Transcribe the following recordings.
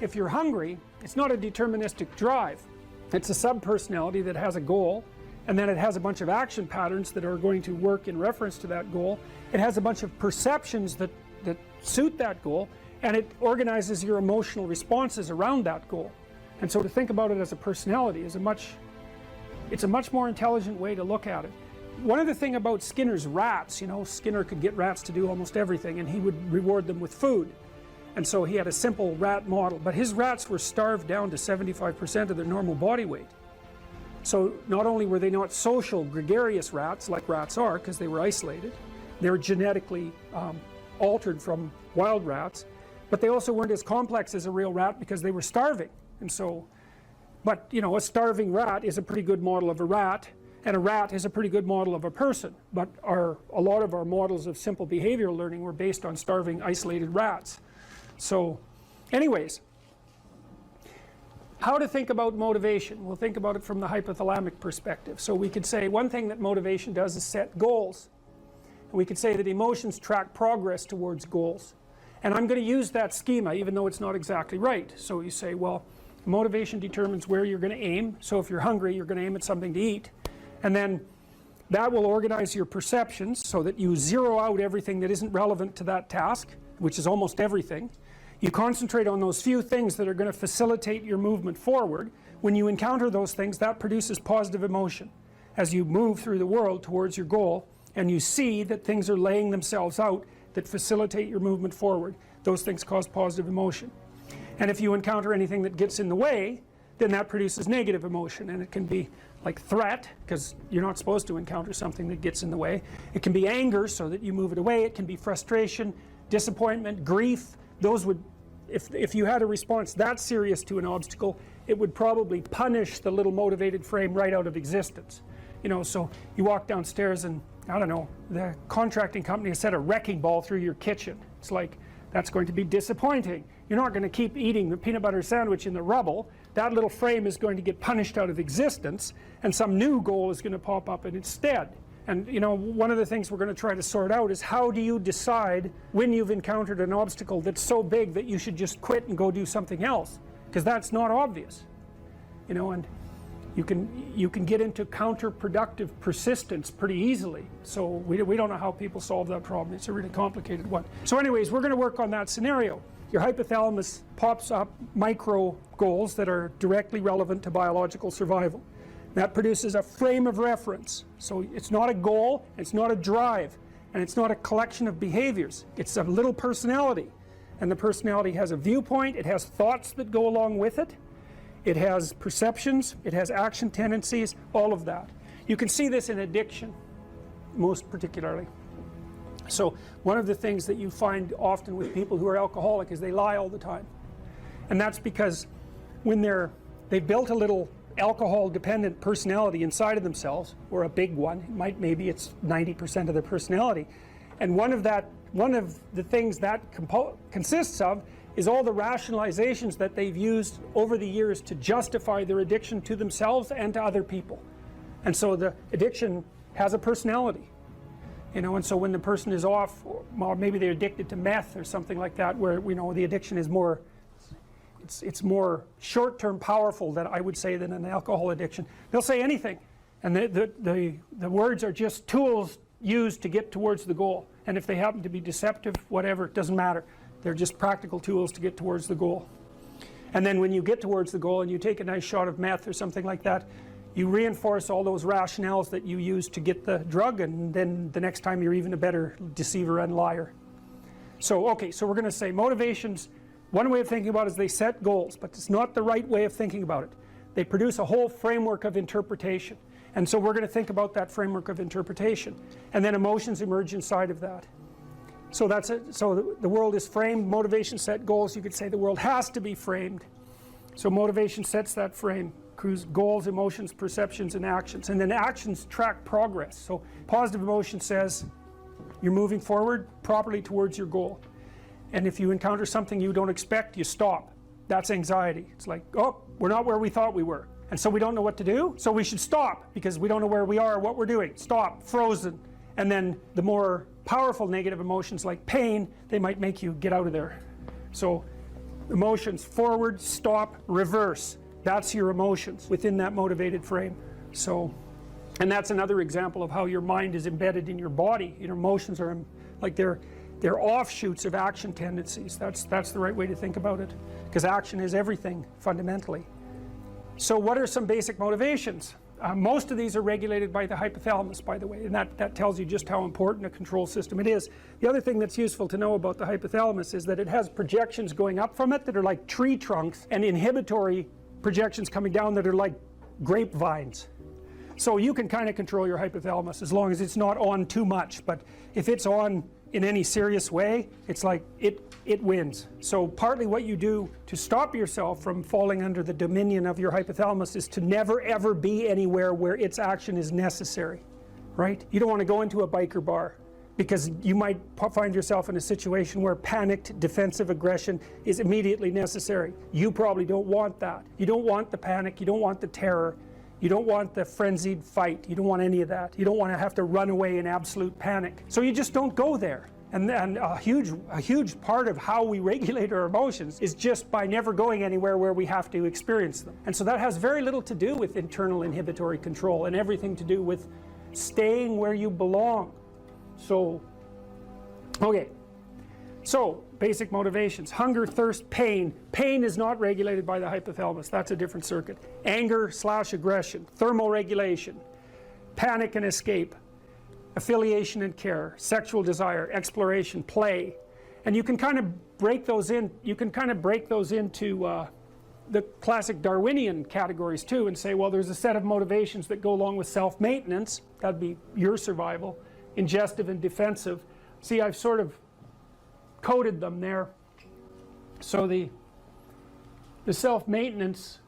if you're hungry, it's not a deterministic drive. It's a subpersonality that has a goal, and then it has a bunch of action patterns that are going to work in reference to that goal. It has a bunch of perceptions that suit that goal, and it organizes your emotional responses around that goal. And so to think about it as a personality is it's a much more intelligent way to look at it. One other thing about Skinner's rats, you know, Skinner could get rats to do almost everything, and he would reward them with food. And so he had a simple rat model, but his rats were starved down to 75% of their normal body weight. So not only were they not social, gregarious rats like rats are, because they were isolated, they were genetically altered from wild rats, but they also weren't as complex as a real rat because they were starving. And so, but you know, a starving rat is a pretty good model of a rat, and a rat is a pretty good model of a person. But a lot of our models of simple behavioral learning were based on starving, isolated rats. So anyways, how to think about motivation? We'll think about it from the hypothalamic perspective. So we could say one thing that motivation does is set goals. And we could say that emotions track progress towards goals. And I'm going to use that schema even though it's not exactly right. So you say, well, motivation determines where you're going to aim. So if you're hungry, you're going to aim at something to eat. And then that will organize your perceptions so that you zero out everything that isn't relevant to that task, which is almost everything. You concentrate on those few things that are going to facilitate your movement forward. When you encounter those things, that produces positive emotion as you move through the world towards your goal, and you see that things are laying themselves out that facilitate your movement forward. Those things cause positive emotion. And if you encounter anything that gets in the way, then that produces negative emotion, and it can be like threat, because you're not supposed to encounter something that gets in the way. It can be anger, so that you move it away. It can be frustration, disappointment, grief. Those would, if you had a response that serious to an obstacle, it would probably punish the little motivated frame right out of existence. You know, so you walk downstairs and, I don't know, the contracting company has set a wrecking ball through your kitchen. It's like, that's going to be disappointing. You're not going to keep eating the peanut butter sandwich in the rubble. That little frame is going to get punished out of existence, and some new goal is going to pop up in its stead. And you know, one of the things we're going to try to sort out is how do you decide when you've encountered an obstacle that's so big that you should just quit and go do something else, because that's not obvious, you know. And you can get into counterproductive persistence pretty easily. So we don't know how people solve that problem. It's a really complicated one. So anyways, we're going to work on that scenario. Your hypothalamus pops up micro goals that are directly relevant to biological survival. That produces a frame of reference. So it's not a goal, it's not a drive, and it's not a collection of behaviors. It's a little personality. And the personality has a viewpoint, it has thoughts that go along with it, it has perceptions, it has action tendencies, all of that. You can see this in addiction, most particularly. So one of the things that you find often with people who are alcoholic is they lie all the time. And that's because when they've built a little alcohol dependent personality inside of themselves, or a big one, maybe it's 90% of their personality, and one of the things that consists of is all the rationalizations that they've used over the years to justify their addiction to themselves and to other people. And so the addiction has a personality, you know. And so when the person is off, or maybe they're addicted to meth or something like that, where, you know, the addiction is more, it's more short-term powerful, than I would say, than an alcohol addiction. They'll say anything, and the words are just tools used to get towards the goal. And if they happen to be deceptive, whatever, it doesn't matter. They're just practical tools to get towards the goal. And then when you get towards the goal and you take a nice shot of meth or something like that, you reinforce all those rationales that you used to get the drug, and then the next time you're even a better deceiver and liar. So okay, so we're going to say motivations, one way of thinking about it is they set goals, but it's not the right way of thinking about it. They produce a whole framework of interpretation. And so we're going to think about that framework of interpretation. And then emotions emerge inside of that. So that's it. So the world is framed, motivation set goals. You could say the world has to be framed. So motivation sets that frame, goals, emotions, perceptions, and actions. And then actions track progress. So positive emotion says you're moving forward properly towards your goal. And if you encounter something you don't expect, you stop. That's anxiety. It's like, oh, we're not where we thought we were. And so we don't know what to do, so we should stop, because we don't know where we are or what we're doing. Stop, frozen. And then the more powerful negative emotions like pain, they might make you get out of there. So Emotions: forward, stop, reverse. That's your emotions within that motivated frame. So, and that's another example of how your mind is embedded in your body. Your emotions are like they're offshoots of action tendencies. That's the right way to think about it, because action is everything fundamentally. So what are some basic motivations? Most of these are regulated by the hypothalamus, by the way, and that tells you just how important a control system it is. The other thing that's useful to know about the hypothalamus is that it has projections going up from it that are like tree trunks, and inhibitory projections coming down that are like grapevines. So you can kind of control your hypothalamus as long as it's not on too much, but if it's on in any serious way, it's like it wins. So partly what you do to stop yourself from falling under the dominion of your hypothalamus is to never ever be anywhere where its action is necessary, right? You don't want to go into a biker bar because you might find yourself in a situation where panicked defensive aggression is immediately necessary. You probably don't want that. You don't want the panic, you don't want the terror, you don't want the frenzied fight, you don't want any of that. You don't want to have to run away in absolute panic. So you just don't go there. And a huge part of how we regulate our emotions is just by never going anywhere where we have to experience them. And so that has very little to do with internal inhibitory control and everything to do with staying where you belong. So, okay. So, basic motivations: hunger, thirst, pain. Pain is not regulated by the hypothalamus. That's a different circuit. Anger / aggression, thermoregulation, panic and escape, affiliation and care, sexual desire, exploration, play. And you can kind of break those in, into the classic Darwinian categories too, and say, well, there's a set of motivations that go along with self-maintenance. That'd be your survival. Ingestive and defensive. See, I've sort of coded them there. So the self-maintenance,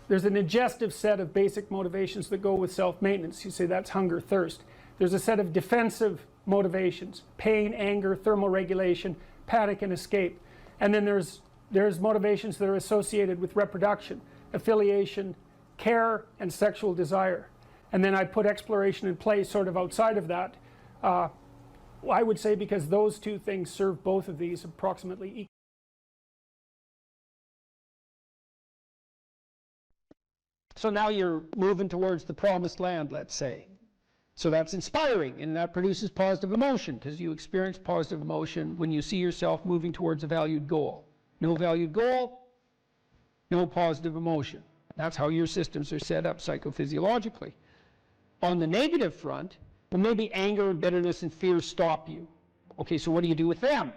there's an ingestive set of basic motivations that go with self-maintenance. You say that's hunger, thirst. There's a set of defensive motivations: pain, anger, thermoregulation, panic and escape. And then there's motivations that are associated with reproduction: affiliation, care, and sexual desire. And then I put exploration and play sort of outside of that. I would say because those two things serve both of these approximately equally. So now you're moving towards the promised land, let's say. So that's inspiring, and that produces positive emotion, because you experience positive emotion when you see yourself moving towards a valued goal. No valued goal, no positive emotion. That's how your systems are set up psychophysiologically. On the negative front, well, maybe anger and bitterness and fear stop you. Okay, so what do you do with them?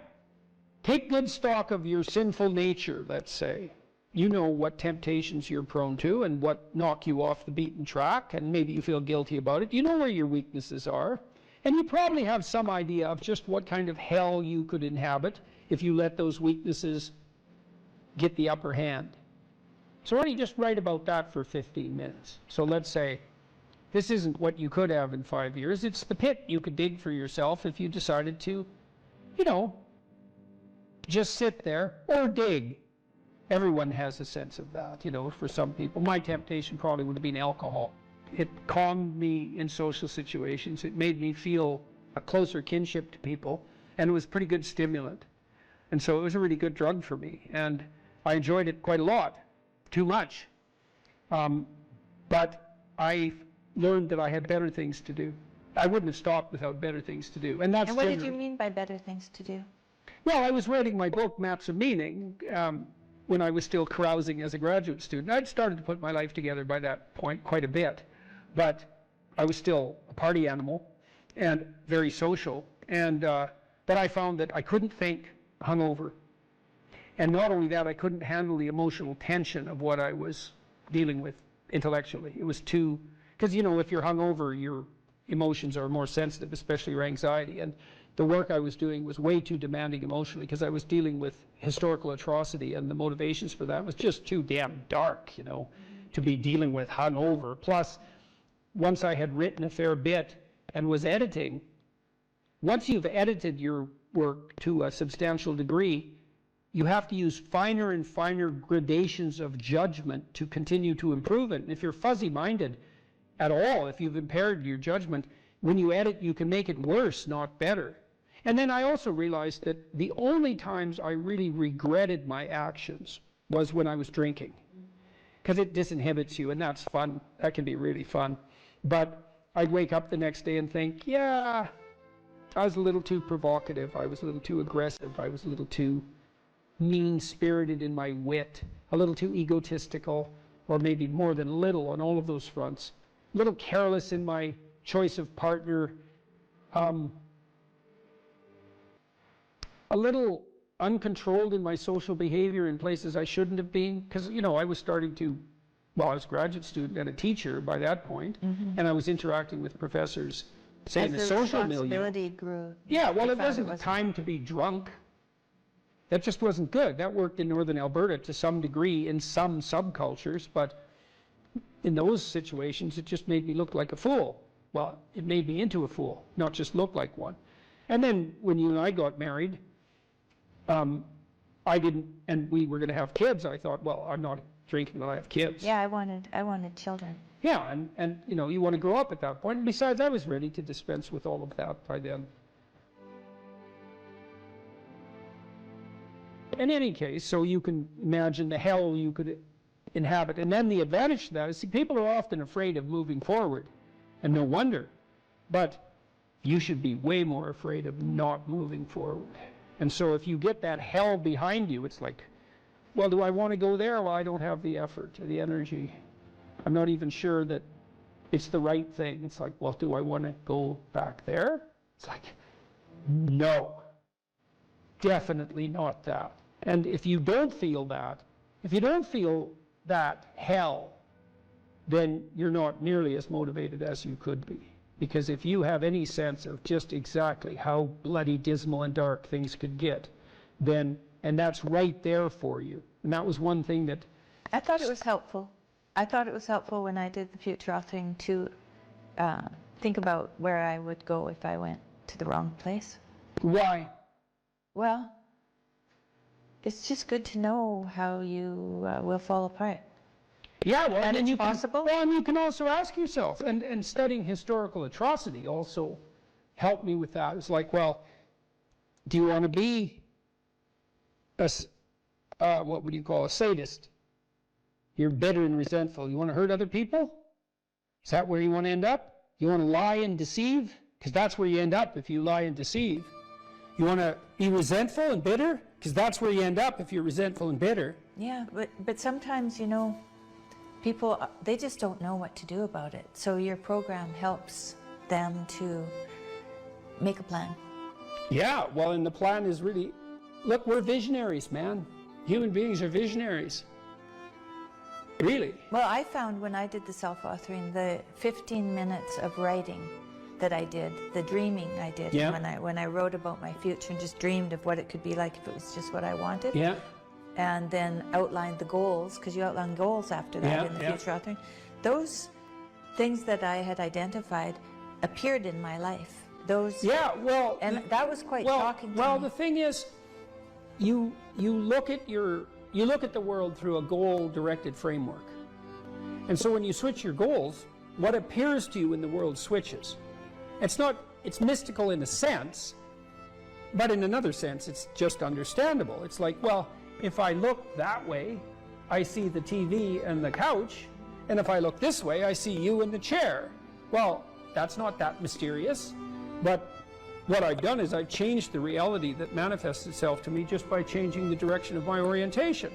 Take good stock of your sinful nature, let's say. You know what temptations you're prone to and what knock you off the beaten track, and maybe you feel guilty about it. You know where your weaknesses are, and you probably have some idea of just what kind of hell you could inhabit if you let those weaknesses get the upper hand. So why don't you just write about that for 15 minutes? So let's say this isn't what you could have in 5 years. It's the pit you could dig for yourself if you decided to, you know, just sit there or dig. Everyone has a sense of that, you know, for some people. My temptation probably would have been alcohol. It calmed me in social situations. It made me feel a closer kinship to people, and it was a pretty good stimulant. And so it was a really good drug for me, and I enjoyed it quite a lot, too much. But I learned that I had better things to do. I wouldn't have stopped without better things to do. And what did you mean by better things to do? Well, I was writing my book, Maps of Meaning, when I was still carousing as a graduate student. I'd started to put my life together by that point quite a bit, but I was still a party animal and very social. And but I found that I couldn't think hungover. And not only that, I couldn't handle the emotional tension of what I was dealing with intellectually. It was too, because, you know, if you're hungover, your emotions are more sensitive, especially your anxiety. And the work I was doing was way too demanding emotionally, because I was dealing with historical atrocity, and the motivations for that was just too damn dark, you know, to be dealing with hungover. Plus, once I had written a fair bit and was editing, once you've edited your work to a substantial degree, you have to use finer and finer gradations of judgment to continue to improve it. And if you're fuzzy-minded at all, if you've impaired your judgment, when you edit, you can make it worse, not better. And then I also realized that the only times I really regretted my actions was when I was drinking. Because it disinhibits you, and that's fun. That can be really fun. But I'd wake up the next day and think, yeah, I was a little too provocative. I was a little too aggressive. I was a little too mean-spirited in my wit, a little too egotistical, or maybe more than a little on all of those fronts. A little careless in my choice of partner. A little uncontrolled in my social behavior in places I shouldn't have been, because I was starting to, well, I was a graduate student and a teacher by that point, and I was interacting with professors, say, in the social milieu. Responsibility grew. Yeah, well, it wasn't the time to be drunk. That just wasn't good. That worked in northern Alberta to some degree in some subcultures, but in those situations, it just made me look like a fool. Well, it made me into a fool, not just look like one. And then when you and I got married, I didn't, and we were going to have kids. I thought, well, I'm not drinking when I have kids. Yeah, I wanted children. Yeah, and you want to grow up at that point. And besides, I was ready to dispense with all of that by then. In any case, so you can imagine the hell you could inhabit. And then the advantage to that is, see, people are often afraid of moving forward, and no wonder. But you should be way more afraid of not moving forward. And so if you get that hell behind you, it's like, well, do I want to go there? Well, I don't have the effort or the energy. I'm not even sure that it's the right thing. It's like, well, do I want to go back there? It's like, no, definitely not that. And if you don't feel that, hell, then you're not nearly as motivated as you could be. Because if you have any sense of just exactly how bloody dismal and dark things could get, then, and that's right there for you. And that was one thing that... I thought it was helpful. I thought it was helpful when I did the future authoring to think about where I would go if I went to the wrong place. Why? Well, it's just good to know how you will fall apart. Yeah, well, and then it's possible. And you can also ask yourself, and studying historical atrocity also helped me with that. It's like, well, do you want to be what would you call a sadist? You're bitter and resentful. You want to hurt other people? Is that where you want to end up? You want to lie and deceive? Because that's where you end up if you lie and deceive. You want to be resentful and bitter? Because that's where you end up if you're resentful and bitter. Yeah, but sometimes, people, they just don't know what to do about it. So your program helps them to make a plan. Yeah, well, and the plan is really, look, we're visionaries, man. Human beings are visionaries. Really. Well, I found when I did the self-authoring, the 15 minutes of writing that I did, the dreaming I did, yeah. when I wrote about my future and just dreamed of what it could be like if it was just what I wanted. Yeah. And then outlined the goals, because you outline goals after that in the future authoring. Those things that I had identified appeared in my life. Those. Yeah, well. And that was quite shocking to me. Well, the thing is, you look at the world through a goal-directed framework. And so when you switch your goals, what appears to you in the world switches. It's mystical in a sense, but in another sense, it's just understandable. It's like, well, if I look that way, I see the TV and the couch, and if I look this way, I see you in the chair. Well, that's not that mysterious, but what I've done is I've changed the reality that manifests itself to me just by changing the direction of my orientation.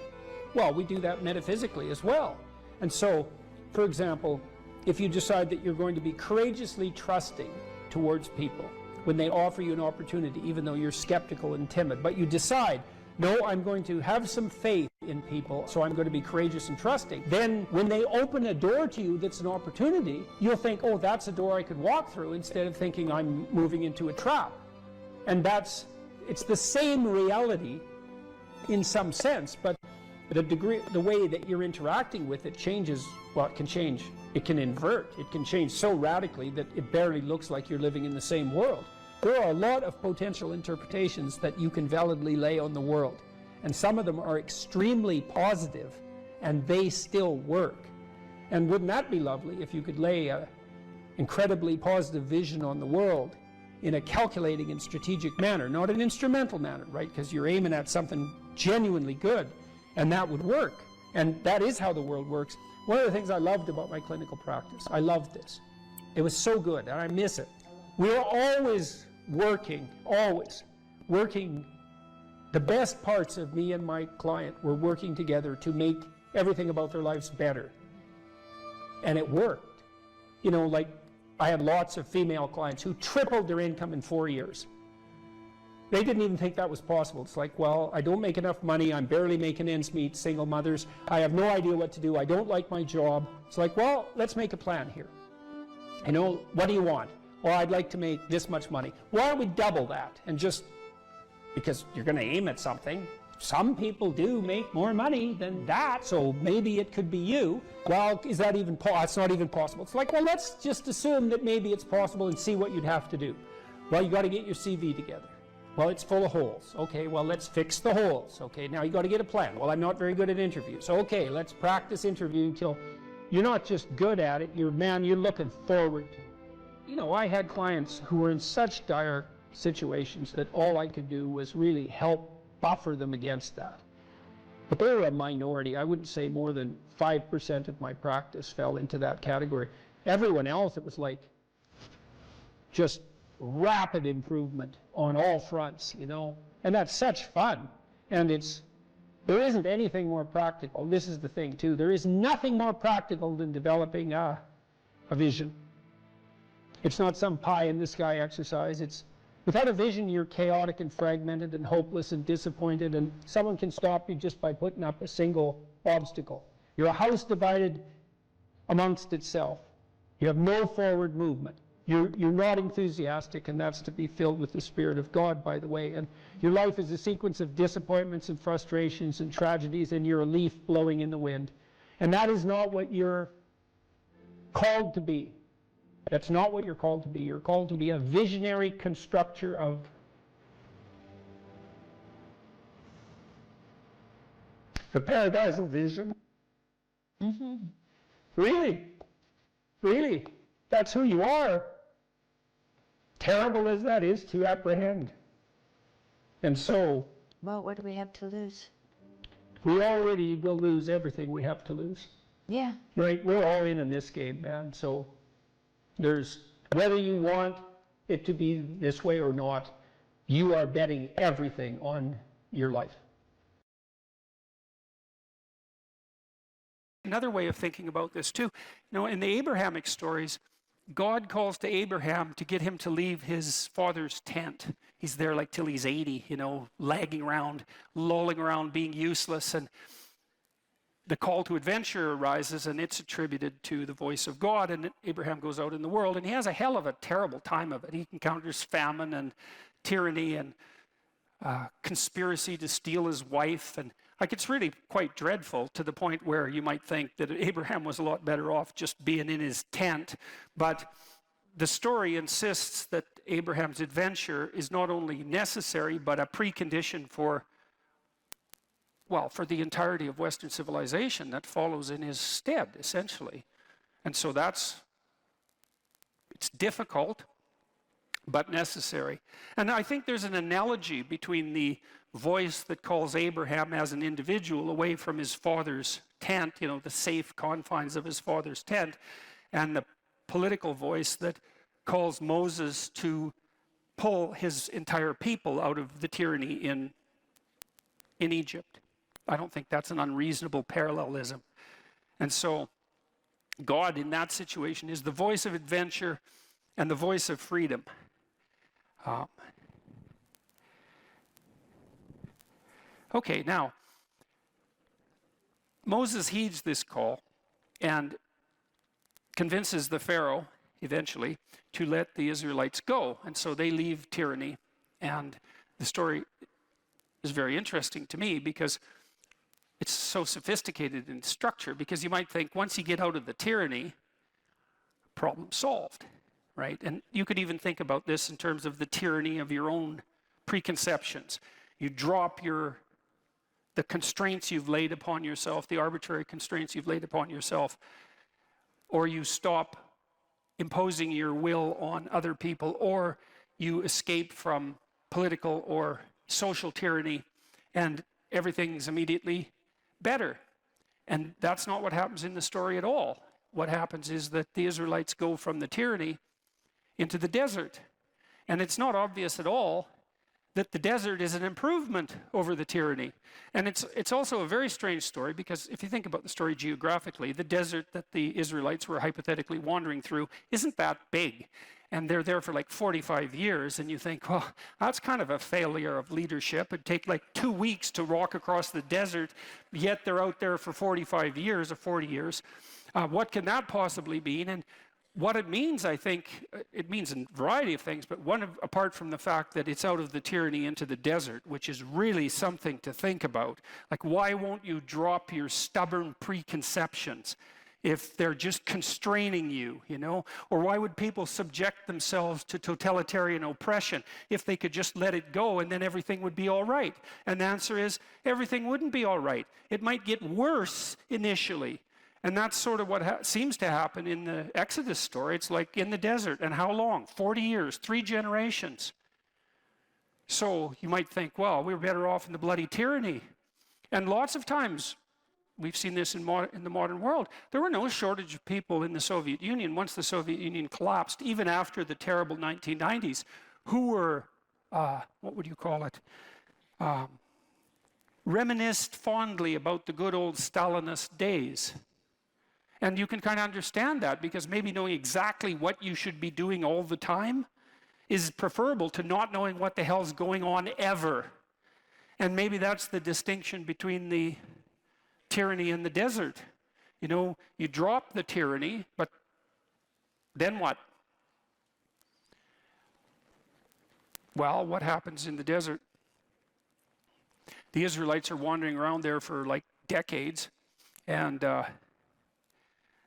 Well, we do that metaphysically as well. And so, for example, if you decide that you're going to be courageously trusting towards people when they offer you an opportunity, even though you're skeptical and timid, but you decide, no, I'm going to have some faith in people, so I'm going to be courageous and trusting. Then when they open a door to you that's an opportunity, you'll think, oh, that's a door I could walk through, instead of thinking I'm moving into a trap. And it's the same reality in some sense, but the way that you're interacting with it changes. Well, it can change. It can invert. It can change so radically that it barely looks like you're living in the same world. There are a lot of potential interpretations that you can validly lay on the world, and some of them are extremely positive, and they still work. And wouldn't that be lovely if you could lay an incredibly positive vision on the world, in a calculating and strategic manner, not an instrumental manner, right? Because you're aiming at something genuinely good, and that would work. And that is how the world works. One of the things I loved about my clinical practice, I loved this. It was so good, and I miss it. We were always working. The best parts of me and my client were working together to make everything about their lives better. And it worked. You know, like I had lots of female clients who tripled their income in 4 years. They didn't even think that was possible. It's like, well, I don't make enough money. I'm barely making ends meet, single mothers. I have no idea what to do. I don't like my job. It's like, well, let's make a plan here. You know, what do you want? Well, I'd like to make this much money. Why don't we double that? And just, because you're going to aim at something. Some people do make more money than that, so maybe it could be you. Well, is that even possible? It's not even possible. It's like, well, let's just assume that maybe it's possible and see what you'd have to do. Well, you got to get your CV together. Well, it's full of holes. Okay, well, let's fix the holes. Okay, now you got to get a plan. Well, I'm not very good at interviews. Okay, let's practice interviewing till you're not just good at it, you're looking forward to it. You know, I had clients who were in such dire situations that all I could do was really help buffer them against that. But they were a minority. I wouldn't say more than 5% of my practice fell into that category. Everyone else, it was like just rapid improvement on all fronts, you know. And that's such fun. And there isn't anything more practical. This is the thing, too. There is nothing more practical than developing a vision. It's not some pie-in-the-sky exercise. It's without a vision, you're chaotic and fragmented and hopeless and disappointed, and someone can stop you just by putting up a single obstacle. You're a house divided amongst itself. You have no forward movement. You're not enthusiastic, and that's to be filled with the Spirit of God, by the way. And your life is a sequence of disappointments and frustrations and tragedies, and you're a leaf blowing in the wind. And that is not what you're called to be. That's not what you're called to be. You're called to be a visionary constructor of the paradise of vision. Mm-hmm. Really, that's who you are. Terrible as that is to apprehend. And so, well, what do we have to lose? We already will lose everything we have to lose. Yeah. Right? We're all in this game, man. So there's, whether you want it to be this way or not, you are betting everything on your life. Another way of thinking about this too, you know, in the Abrahamic stories, God calls to Abraham to get him to leave his father's tent. He's there like till he's 80, you know, lagging around, lolling around, being useless, and the call to adventure arises, and it's attributed to the voice of God, and Abraham goes out in the world, and he has a hell of a terrible time of it. He encounters famine and tyranny and conspiracy to steal his wife, and like it's really quite dreadful, to the point where you might think that Abraham was a lot better off just being in his tent. But the story insists that Abraham's adventure is not only necessary, but a precondition for, well, for the entirety of Western civilization that follows in his stead, essentially. And so it's difficult, but necessary. And I think there's an analogy between the voice that calls Abraham as an individual away from his father's tent, you know, the safe confines of his father's tent, and the political voice that calls Moses to pull his entire people out of the tyranny in Egypt. I don't think that's an unreasonable parallelism. And so God in that situation is the voice of adventure and the voice of freedom. Okay, now, Moses heeds this call and convinces the Pharaoh, eventually, to let the Israelites go. And so they leave tyranny. And the story is very interesting to me because it's so sophisticated in structure, because you might think once you get out of the tyranny, problem solved, right? And you could even think about this in terms of the tyranny of your own preconceptions. You drop the constraints you've laid upon yourself, the arbitrary constraints you've laid upon yourself, or you stop imposing your will on other people, or you escape from political or social tyranny and everything's immediately better. And that's not what happens in the story at all. What happens is that the Israelites go from the tyranny into the desert. And it's not obvious at all that the desert is an improvement over the tyranny. And it's also a very strange story, because if you think about the story geographically, the desert that the Israelites were hypothetically wandering through isn't that big. And they're there for like 45 years, and you think, well, that's kind of a failure of leadership. It'd take like 2 weeks to walk across the desert, yet they're out there for 45 years or 40 years. What can that possibly mean? And what it means, I think, it means a variety of things, but apart from the fact that it's out of the tyranny into the desert, which is really something to think about. Like, why won't you drop your stubborn preconceptions if they're just constraining you, you know? Or why would people subject themselves to totalitarian oppression if they could just let it go and then everything would be all right? And the answer is, everything wouldn't be all right. It might get worse initially. And that's sort of what seems to happen in the Exodus story. It's like in the desert. And how long? 40 years, 3 generations. So you might think, well, we were better off in the bloody tyranny. And lots of times, we've seen this in the modern world. There were no shortage of people in the Soviet Union once the Soviet Union collapsed, even after the terrible 1990s, who were, what would you call it, reminisced fondly about the good old Stalinist days. And you can kind of understand that, because maybe knowing exactly what you should be doing all the time is preferable to not knowing what the hell's going on ever. And maybe that's the distinction between the tyranny and the desert. You know, you drop the tyranny, but then what? Well, what happens in the desert? The Israelites are wandering around there for like decades, and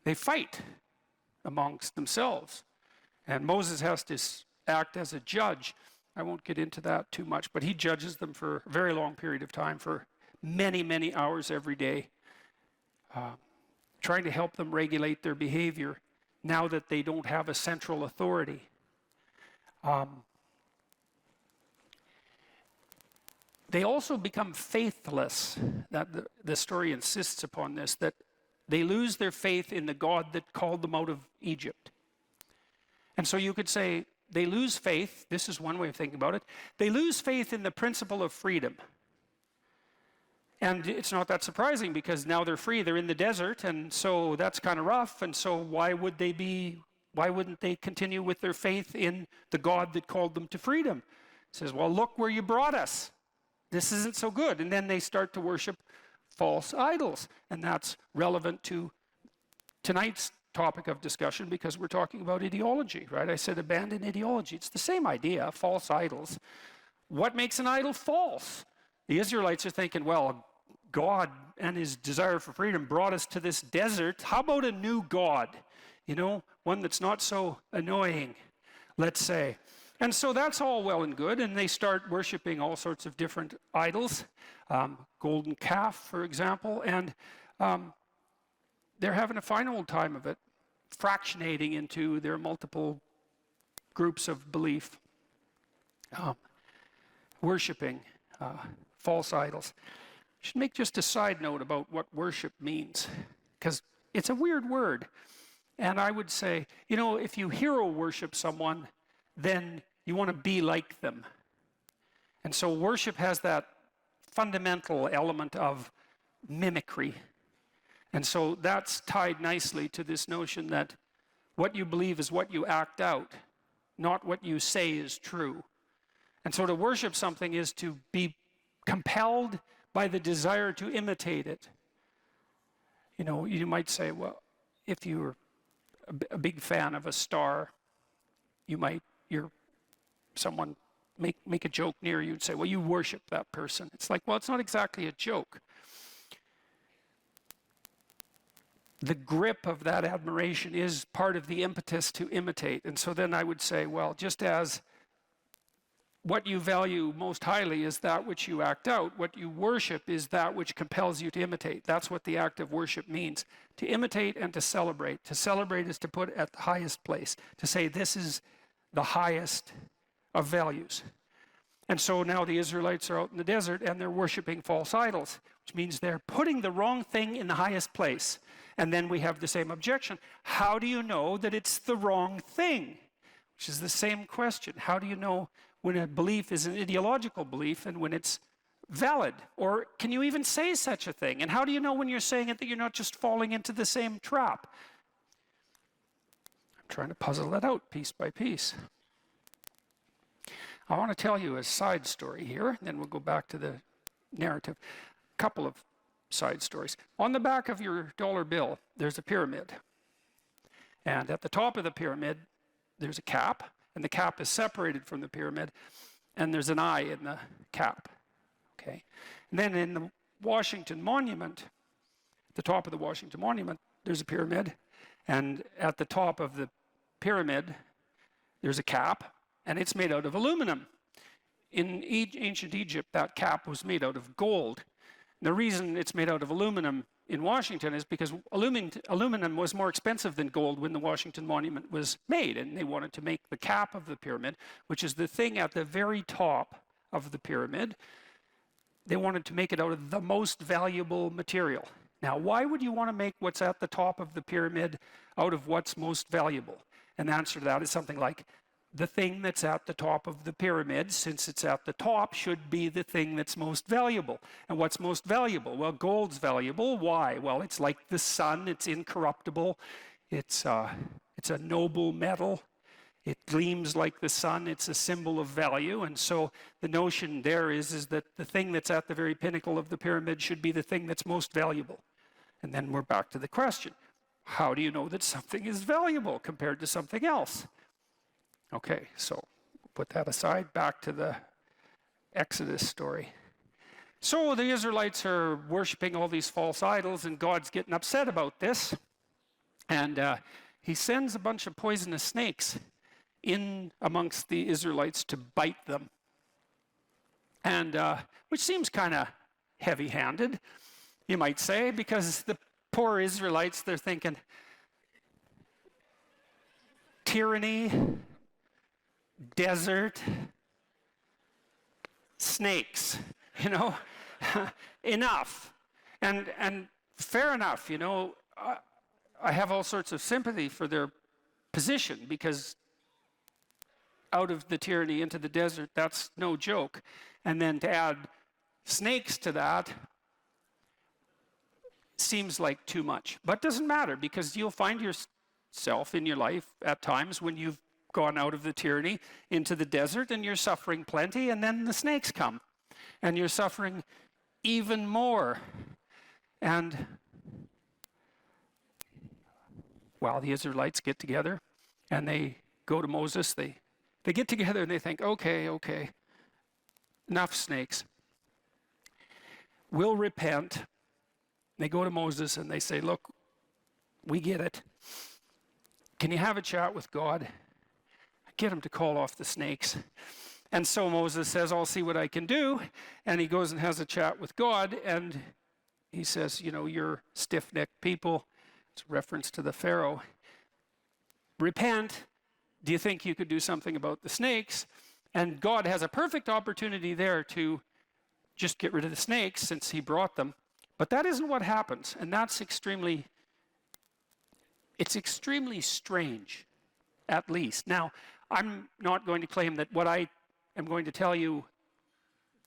they fight amongst themselves. And Moses has to act as a judge. I won't get into that too much, but he judges them for a very long period of time, for many, many hours every day, trying to help them regulate their behavior now that they don't have a central authority. They also become faithless. That the story insists upon this, that they lose their faith in the God that called them out of Egypt. And so you could say they lose faith. This is one way of thinking about it. They lose faith in the principle of freedom. And it's not that surprising, because now they're free. They're in the desert, and so that's kind of rough. And so why wouldn't they continue with their faith in the God that called them to freedom? It says, well, look where you brought us. This isn't so good. And then they start to worship false idols. And that's relevant to tonight's topic of discussion, because we're talking about ideology, right? I said abandon ideology. It's the same idea, false idols. What makes an idol false? The Israelites are thinking, well, God and his desire for freedom brought us to this desert. How about a new God? You know, one that's not so annoying, let's say. And so that's all well and good, and they start worshiping all sorts of different idols, golden calf, for example, and they're having a fine old time of it, fractionating into their multiple groups of belief, worshiping false idols. I should make just a side note about what worship means, because it's a weird word. And I would say, you know, if you hero worship someone, then you want to be like them. And so worship has that fundamental element of mimicry. And so that's tied nicely to this notion that what you believe is what you act out, not what you say is true. And so to worship something is to be compelled by the desire to imitate it. You know, you might say, well, if you're a big fan of a star, someone make a joke near you and say, well, you worship that person. It's like, well, it's not exactly a joke. The grip of that admiration is part of the impetus to imitate. And so then I would say, well, just as what you value most highly is that which you act out, what you worship is that which compels you to imitate. That's what the act of worship means. To imitate and to celebrate. To celebrate is to put at the highest place. To say this is the highest of values. And so now the Israelites are out in the desert and they're worshiping false idols, which means they're putting the wrong thing in the highest place. And then we have the same objection. How do you know that it's the wrong thing? Which is the same question. How do you know when a belief is an ideological belief and when it's valid? Or can you even say such a thing? And how do you know when you're saying it that you're not just falling into the same trap? I'm trying to puzzle that out piece by piece. I want to tell you a side story here, then we'll go back to the narrative. A couple of side stories. On the back of your dollar bill, there's a pyramid. And at the top of the pyramid, there's a cap, and the cap is separated from the pyramid, and there's an eye in the cap. Okay. And then in the Washington Monument, the top of the Washington Monument, there's a pyramid, and at the top of the pyramid, there's a cap, and it's made out of aluminum. In ancient Egypt, that cap was made out of gold. The reason it's made out of aluminum in Washington is because aluminum was more expensive than gold when the Washington Monument was made, and they wanted to make the cap of the pyramid, which is the thing at the very top of the pyramid, they wanted to make it out of the most valuable material. Now, why would you want to make what's at the top of the pyramid out of what's most valuable? And the answer to that is something like, the thing that's at the top of the pyramid, since it's at the top, should be the thing that's most valuable. And what's most valuable? Well, gold's valuable. Why? Well, it's like the sun. It's incorruptible. It's a noble metal. It gleams like the sun. It's a symbol of value. And so the notion there is that the thing that's at the very pinnacle of the pyramid should be the thing that's most valuable. And then we're back to the question. How do you know that something is valuable compared to something else? Okay, so put that aside, back to the Exodus story. So the Israelites are worshiping all these false idols, and God's getting upset about this. And he sends a bunch of poisonous snakes in amongst the Israelites to bite them. And which seems kind of heavy-handed, you might say, because the poor Israelites, they're thinking, tyranny, desert, snakes, you know, enough. And fair enough, you know, I have all sorts of sympathy for their position, because out of the tyranny into the desert, that's no joke. And then to add snakes to that seems like too much. But doesn't matter, because you'll find yourself in your life at times when you've gone out of the tyranny into the desert and you're suffering plenty, and then the snakes come and you're suffering even more. And well, the Israelites get together and they go to Moses. They get together and they think, okay, enough snakes. We'll repent. They go to Moses and they say, look, we get it. Can you have a chat with God? Get him to call off the snakes. And so Moses says, I'll see what I can do. And he goes and has a chat with God. And he says, you know, you're stiff-necked people. It's a reference to the Pharaoh. Repent. Do you think you could do something about the snakes? And God has a perfect opportunity there to just get rid of the snakes since he brought them. But that isn't what happens. And that's extremely strange, at least. Now, I'm not going to claim that what I am going to tell you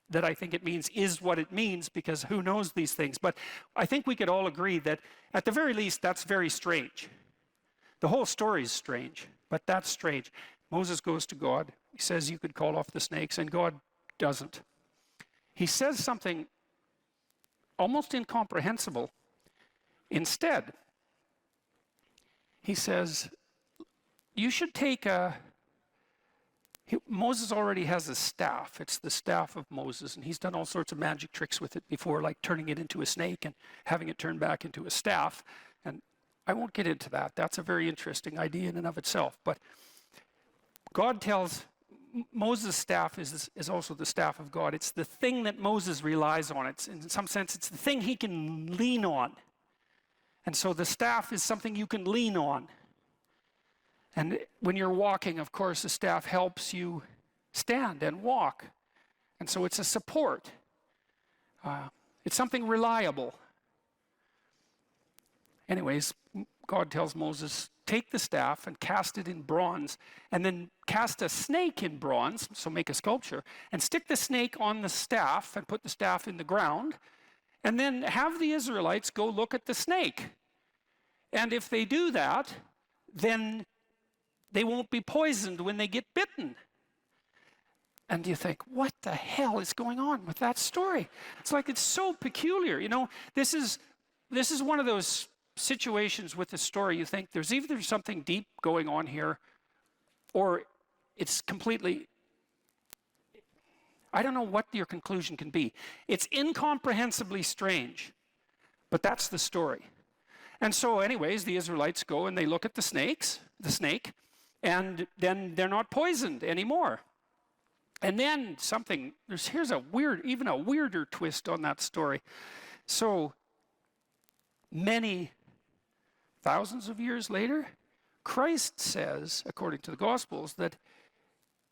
that I think it means is what it means, because who knows these things. But I think we could all agree that at the very least, that's very strange. The whole story is strange, but that's strange. Moses goes to God. He says you could call off the snakes, and God doesn't. He says something almost incomprehensible. Instead, he says, you should take Moses already has a staff. It's the staff of Moses, and he's done all sorts of magic tricks with it before, like turning it into a snake and having it turn back into a staff. And I won't get into that. That's a very interesting idea in and of itself. But God tells Moses' staff is also the staff of God. It's the thing that Moses relies on. It's, in some sense, it's the thing he can lean on. And so the staff is something you can lean on. And when you're walking, of course, the staff helps you stand and walk. And so it's a support. It's something reliable. Anyways, God tells Moses, take the staff and cast it in bronze, and then cast a snake in bronze, so make a sculpture, and stick the snake on the staff and put the staff in the ground, and then have the Israelites go look at the snake. And if they do that, then they won't be poisoned when they get bitten. And you think, what the hell is going on with that story? It's like, it's so peculiar. You know, this is one of those situations with the story you think there's either something deep going on here, or it's completely, I don't know what your conclusion can be. It's incomprehensibly strange, but that's the story. And so anyways, the Israelites go and they look at the snake, and then they're not poisoned anymore. And then here's even a weirder twist on that story. So many thousands of years later, Christ says, according to the Gospels, that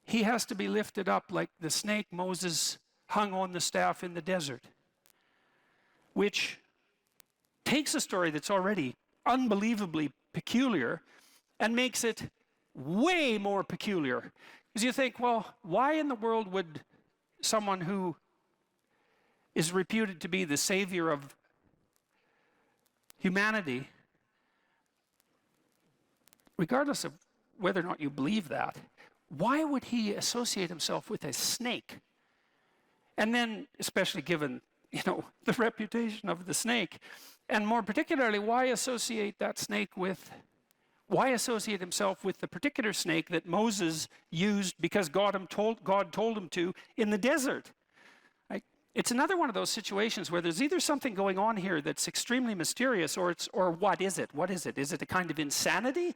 he has to be lifted up like the snake Moses hung on the staff in the desert, which takes a story that's already unbelievably peculiar and makes it way more peculiar. Because you think, well, why in the world would someone who is reputed to be the savior of humanity, regardless of whether or not you believe that, why would he associate himself with a snake? And then, especially given, the reputation of the snake, and more particularly, why associate himself with the particular snake that Moses used because God told him to in the desert? It's another one of those situations where there's either something going on here that's extremely mysterious, or what is it? What is it? Is it a kind of insanity?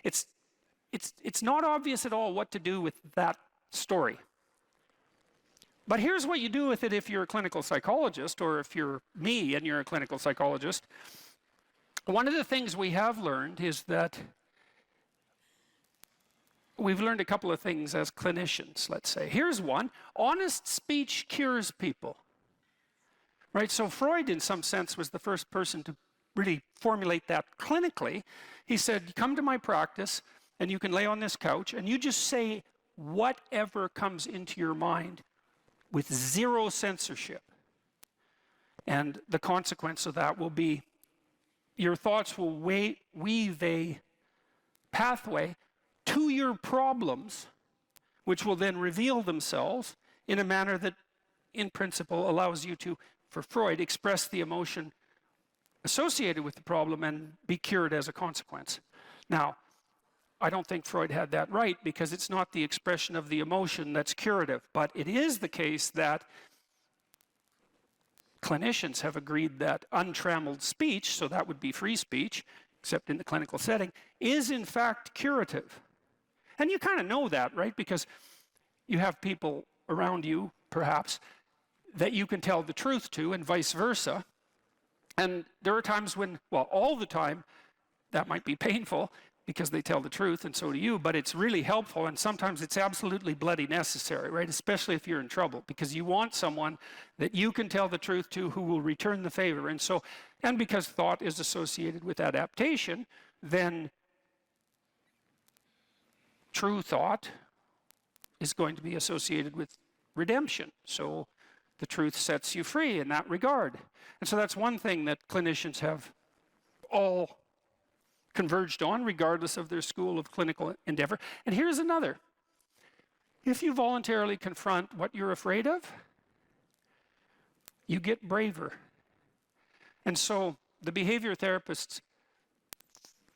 It's not obvious at all what to do with that story. But here's what you do with it if you're a clinical psychologist, or if you're me and you're a clinical psychologist. One of the things we have learned is that we've learned a couple of things as clinicians, let's say. Here's one: honest speech cures people. Right? So Freud, in some sense, was the first person to really formulate that clinically. He said, come to my practice, and you can lay on this couch, and you just say whatever comes into your mind with zero censorship. And the consequence of that will be your thoughts will weave a pathway to your problems, which will then reveal themselves in a manner that, in principle, allows you to, for Freud, express the emotion associated with the problem and be cured as a consequence. Now, I don't think Freud had that right, because it's not the expression of the emotion that's curative, but it is the case that clinicians have agreed that untrammeled speech, so that would be free speech, except in the clinical setting, is in fact curative. And you kind of know that, right? Because you have people around you, perhaps, that you can tell the truth to, and vice versa. And there are times when, well, all the time, that might be painful because they tell the truth, and so do you, but it's really helpful, and sometimes it's absolutely bloody necessary, right? Especially if you're in trouble, because you want someone that you can tell the truth to who will return the favor. And because thought is associated with adaptation, then true thought is going to be associated with redemption. So the truth sets you free in that regard. And so that's one thing that clinicians have all converged on, regardless of their school of clinical endeavor. And here's another. If you voluntarily confront what you're afraid of, you get braver. And so the behavior therapists,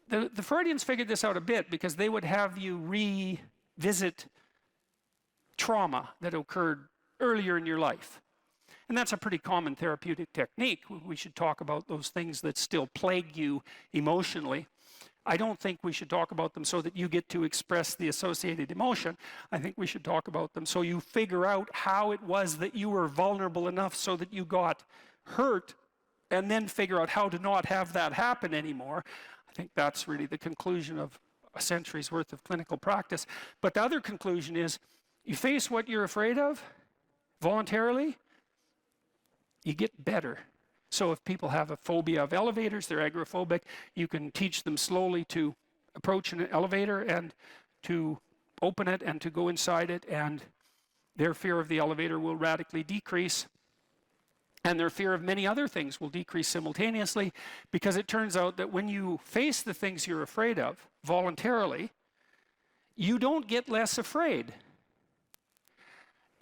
the Freudians figured this out a bit, because they would have you revisit trauma that occurred earlier in your life. And that's a pretty common therapeutic technique. We should talk about those things that still plague you emotionally. I don't think we should talk about them so that you get to express the associated emotion. I think we should talk about them so you figure out how it was that you were vulnerable enough so that you got hurt, and then figure out how to not have that happen anymore. I think that's really the conclusion of a century's worth of clinical practice. But the other conclusion is, You face what you're afraid of voluntarily, you get better. So if people have a phobia of elevators, they're agoraphobic, you can teach them slowly to approach an elevator and to open it and to go inside it, and their fear of the elevator will radically decrease. And their fear of many other things will decrease simultaneously, because it turns out that when you face the things you're afraid of voluntarily, you don't get less afraid.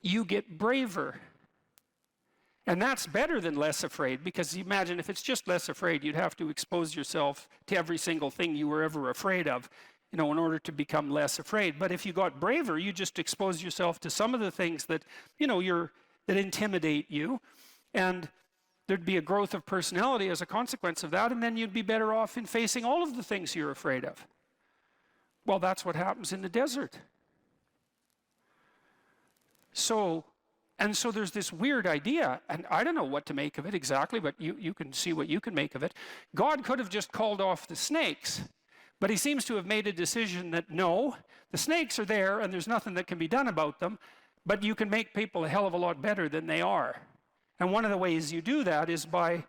You get braver. And that's better than less afraid, because imagine if it's just less afraid, you'd have to expose yourself to every single thing you were ever afraid of, you know, in order to become less afraid. But if you got braver, you just expose yourself to some of the things that, you know, that intimidate you, and there'd be a growth of personality as a consequence of that, and then you'd be better off in facing all of the things you're afraid of. Well, that's what happens in the desert. So there's this weird idea, and I don't know what to make of it exactly, but you can see what you can make of it. God could have just called off the snakes, but he seems to have made a decision that no, the snakes are there and there's nothing that can be done about them, but you can make people a hell of a lot better than they are. And one of the ways you do that is by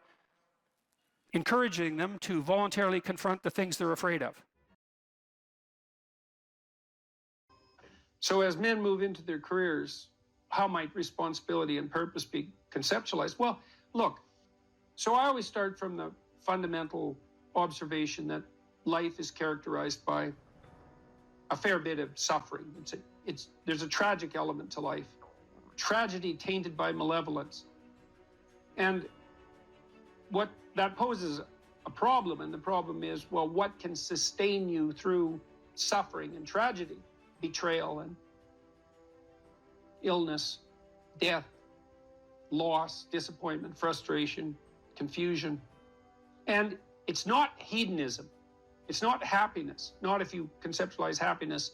encouraging them to voluntarily confront the things they're afraid of. So as men move into their careers, how might responsibility and purpose be conceptualized? Well, look, so I always start from the fundamental observation that life is characterized by a fair bit of suffering. There's a tragic element to life. Tragedy tainted by malevolence. And what that poses a problem, and the problem is, well, what can sustain you through suffering and tragedy, betrayal and illness, death, loss, disappointment, frustration, confusion. And it's not hedonism. It's not happiness. Not if you conceptualize happiness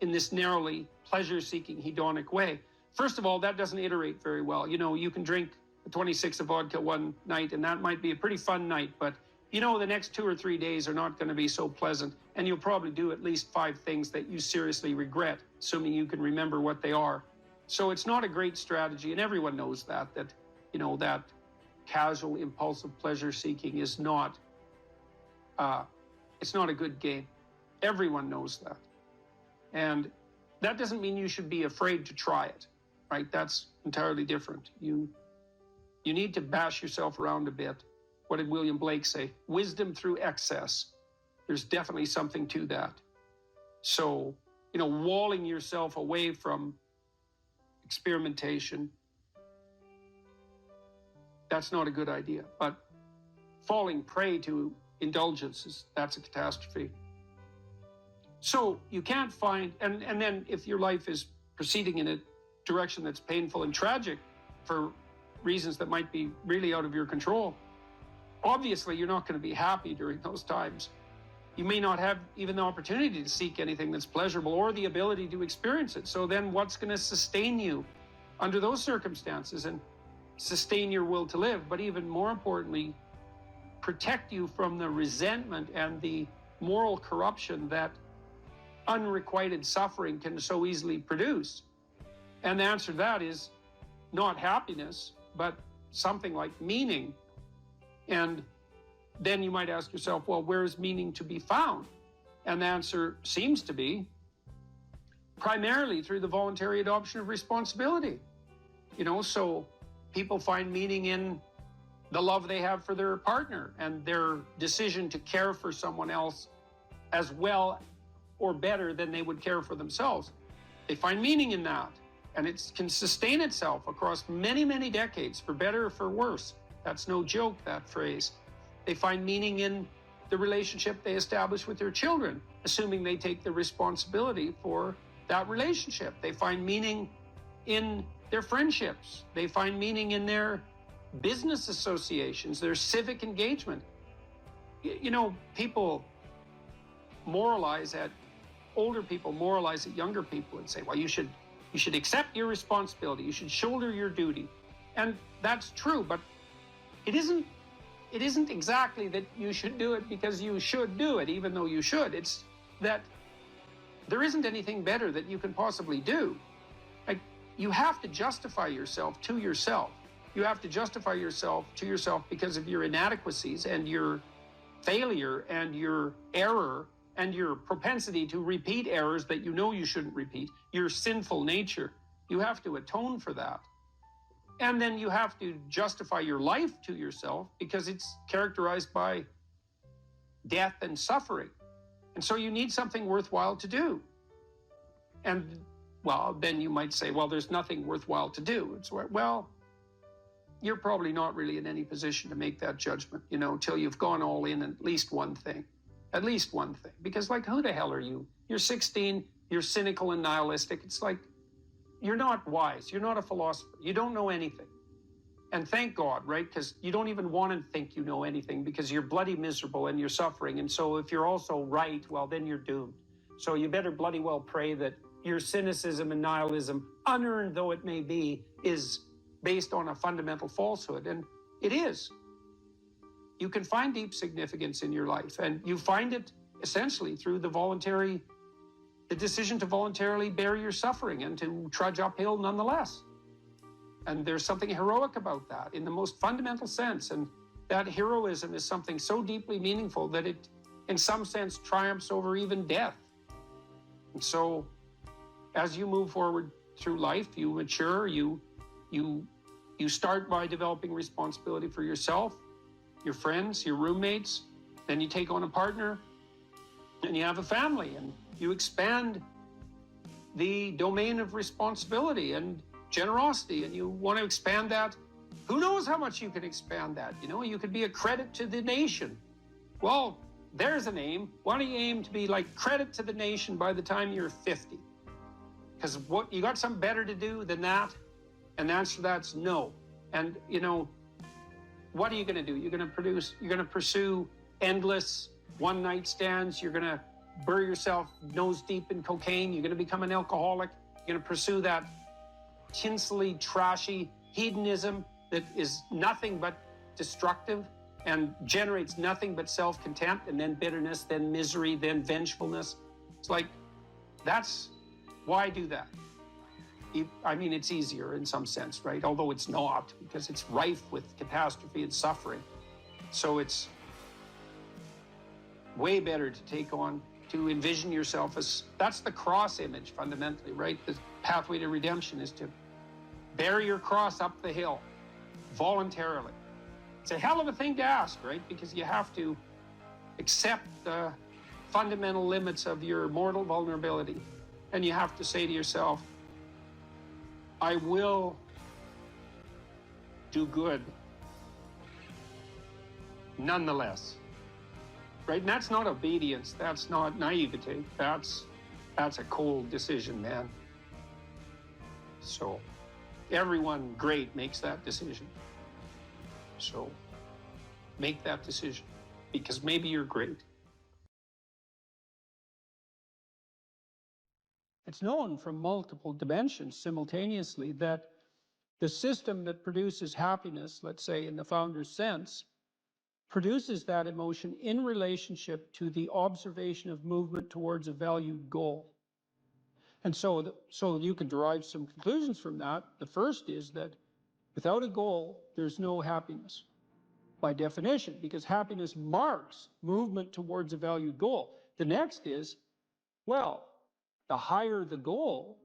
in this narrowly pleasure-seeking hedonic way. First of all, that doesn't iterate very well. You know, you can drink 26 of vodka one night, and that might be a pretty fun night, but you know the next 2 or 3 days are not going to be so pleasant, and you'll probably do at least 5 things that you seriously regret, assuming you can remember what they are. So it's not a great strategy, and everyone knows that you know, that casual, impulsive pleasure seeking is not, it's not a good game. Everyone knows that. And that doesn't mean you should be afraid to try it, right? That's entirely different. You need to bash yourself around a bit. What did William Blake say? Wisdom through excess. There's definitely something to that. So, you know, walling yourself away from experimentation, that's not a good idea. But falling prey to indulgences, that's a catastrophe. So you can't find, and then if your life is proceeding in a direction that's painful and tragic for reasons that might be really out of your control, obviously you're not going to be happy during those times. You may not have even the opportunity to seek anything that's pleasurable or the ability to experience it. So then what's going to sustain you under those circumstances and sustain your will to live, but even more importantly, protect you from the resentment and the moral corruption that unrequited suffering can so easily produce? And the answer to that is not happiness, but something like meaning. And then you might ask yourself, well, where is meaning to be found? And the answer seems to be primarily through the voluntary adoption of responsibility. You know, so people find meaning in the love they have for their partner and their decision to care for someone else as well or better than they would care for themselves. They find meaning in that, and it can sustain itself across many, many decades, for better or for worse. That's no joke, that phrase. They find meaning in the relationship they establish with their children, assuming they take the responsibility for that relationship. They find meaning in their friendships. They find meaning in their business associations, their civic engagement. You know, people moralize at, older people moralize at younger people and say, well, you should accept your responsibility, you should shoulder your duty. And that's true, but it isn't exactly that you should do it because you should do it, even though you should. It's that there isn't anything better that you can possibly do. you have to justify yourself to yourself. You have to justify yourself to yourself because of your inadequacies and your failure and your error and your propensity to repeat errors that you know you shouldn't repeat, your sinful nature. You have to atone for that. And then you have to justify your life to yourself because it's characterized by death and suffering. And so you need something worthwhile to do. And, well, then you might say, well, there's nothing worthwhile to do. It's well, you're probably not really in any position to make that judgment, you know, till you've gone all in at least one thing. At least one thing. Because, like, who the hell are you? You're 16, you're cynical and nihilistic. It's like, you're not wise. You're not a philosopher. You don't know anything. And thank God, right? Because you don't even want to think you know anything because you're bloody miserable and you're suffering. And so if you're also right, well, then you're doomed. So you better bloody well pray that your cynicism and nihilism, unearned though it may be, is based on a fundamental falsehood. And it is. You can find deep significance in your life, and you find it essentially through the decision to voluntarily bear your suffering and to trudge uphill nonetheless. And there's something heroic about that in the most fundamental sense. And that heroism is something so deeply meaningful that it, in some sense, triumphs over even death. And so, as you move forward through life, you mature, you start by developing responsibility for yourself, your friends, your roommates, then you take on a partner, and you have a family, and you expand the domain of responsibility and generosity, and you want to expand that. Who knows how much you can expand that? You know, you could be a credit to the nation. Well, there's an aim. Why don't you aim to be like credit to the nation by the time you're 50? Because what, you got something better to do than that? And the answer to that's no. And, you know, what are you going to do? You're going to pursue endless one-night stands. You're going to bury yourself nose deep in cocaine. You're going to become an alcoholic. You're going to pursue that tinsely, trashy hedonism that is nothing but destructive and generates nothing but self-contempt, and then bitterness, then misery, then vengefulness. It's like, that's why do that? I mean, it's easier in some sense, right? Although it's not, because it's rife with catastrophe and suffering. So it's way better to take on, to envision yourself as, that's the cross image fundamentally, right? The pathway to redemption is to bear your cross up the hill voluntarily. It's a hell of a thing to ask, right? Because you have to accept the fundamental limits of your mortal vulnerability. And you have to say to yourself, I will do good nonetheless. Right? And that's not obedience. That's not naivete. That's a cold decision, man. So everyone great makes that decision. So make that decision, because maybe you're great. It's known from multiple dimensions simultaneously that the system that produces happiness, let's say in the founder's sense, produces that emotion in relationship to the observation of movement towards a valued goal. And so you can derive some conclusions from that. The first is that without a goal, there's no happiness, by definition, because happiness marks movement towards a valued goal. The next is, well, the higher the goal,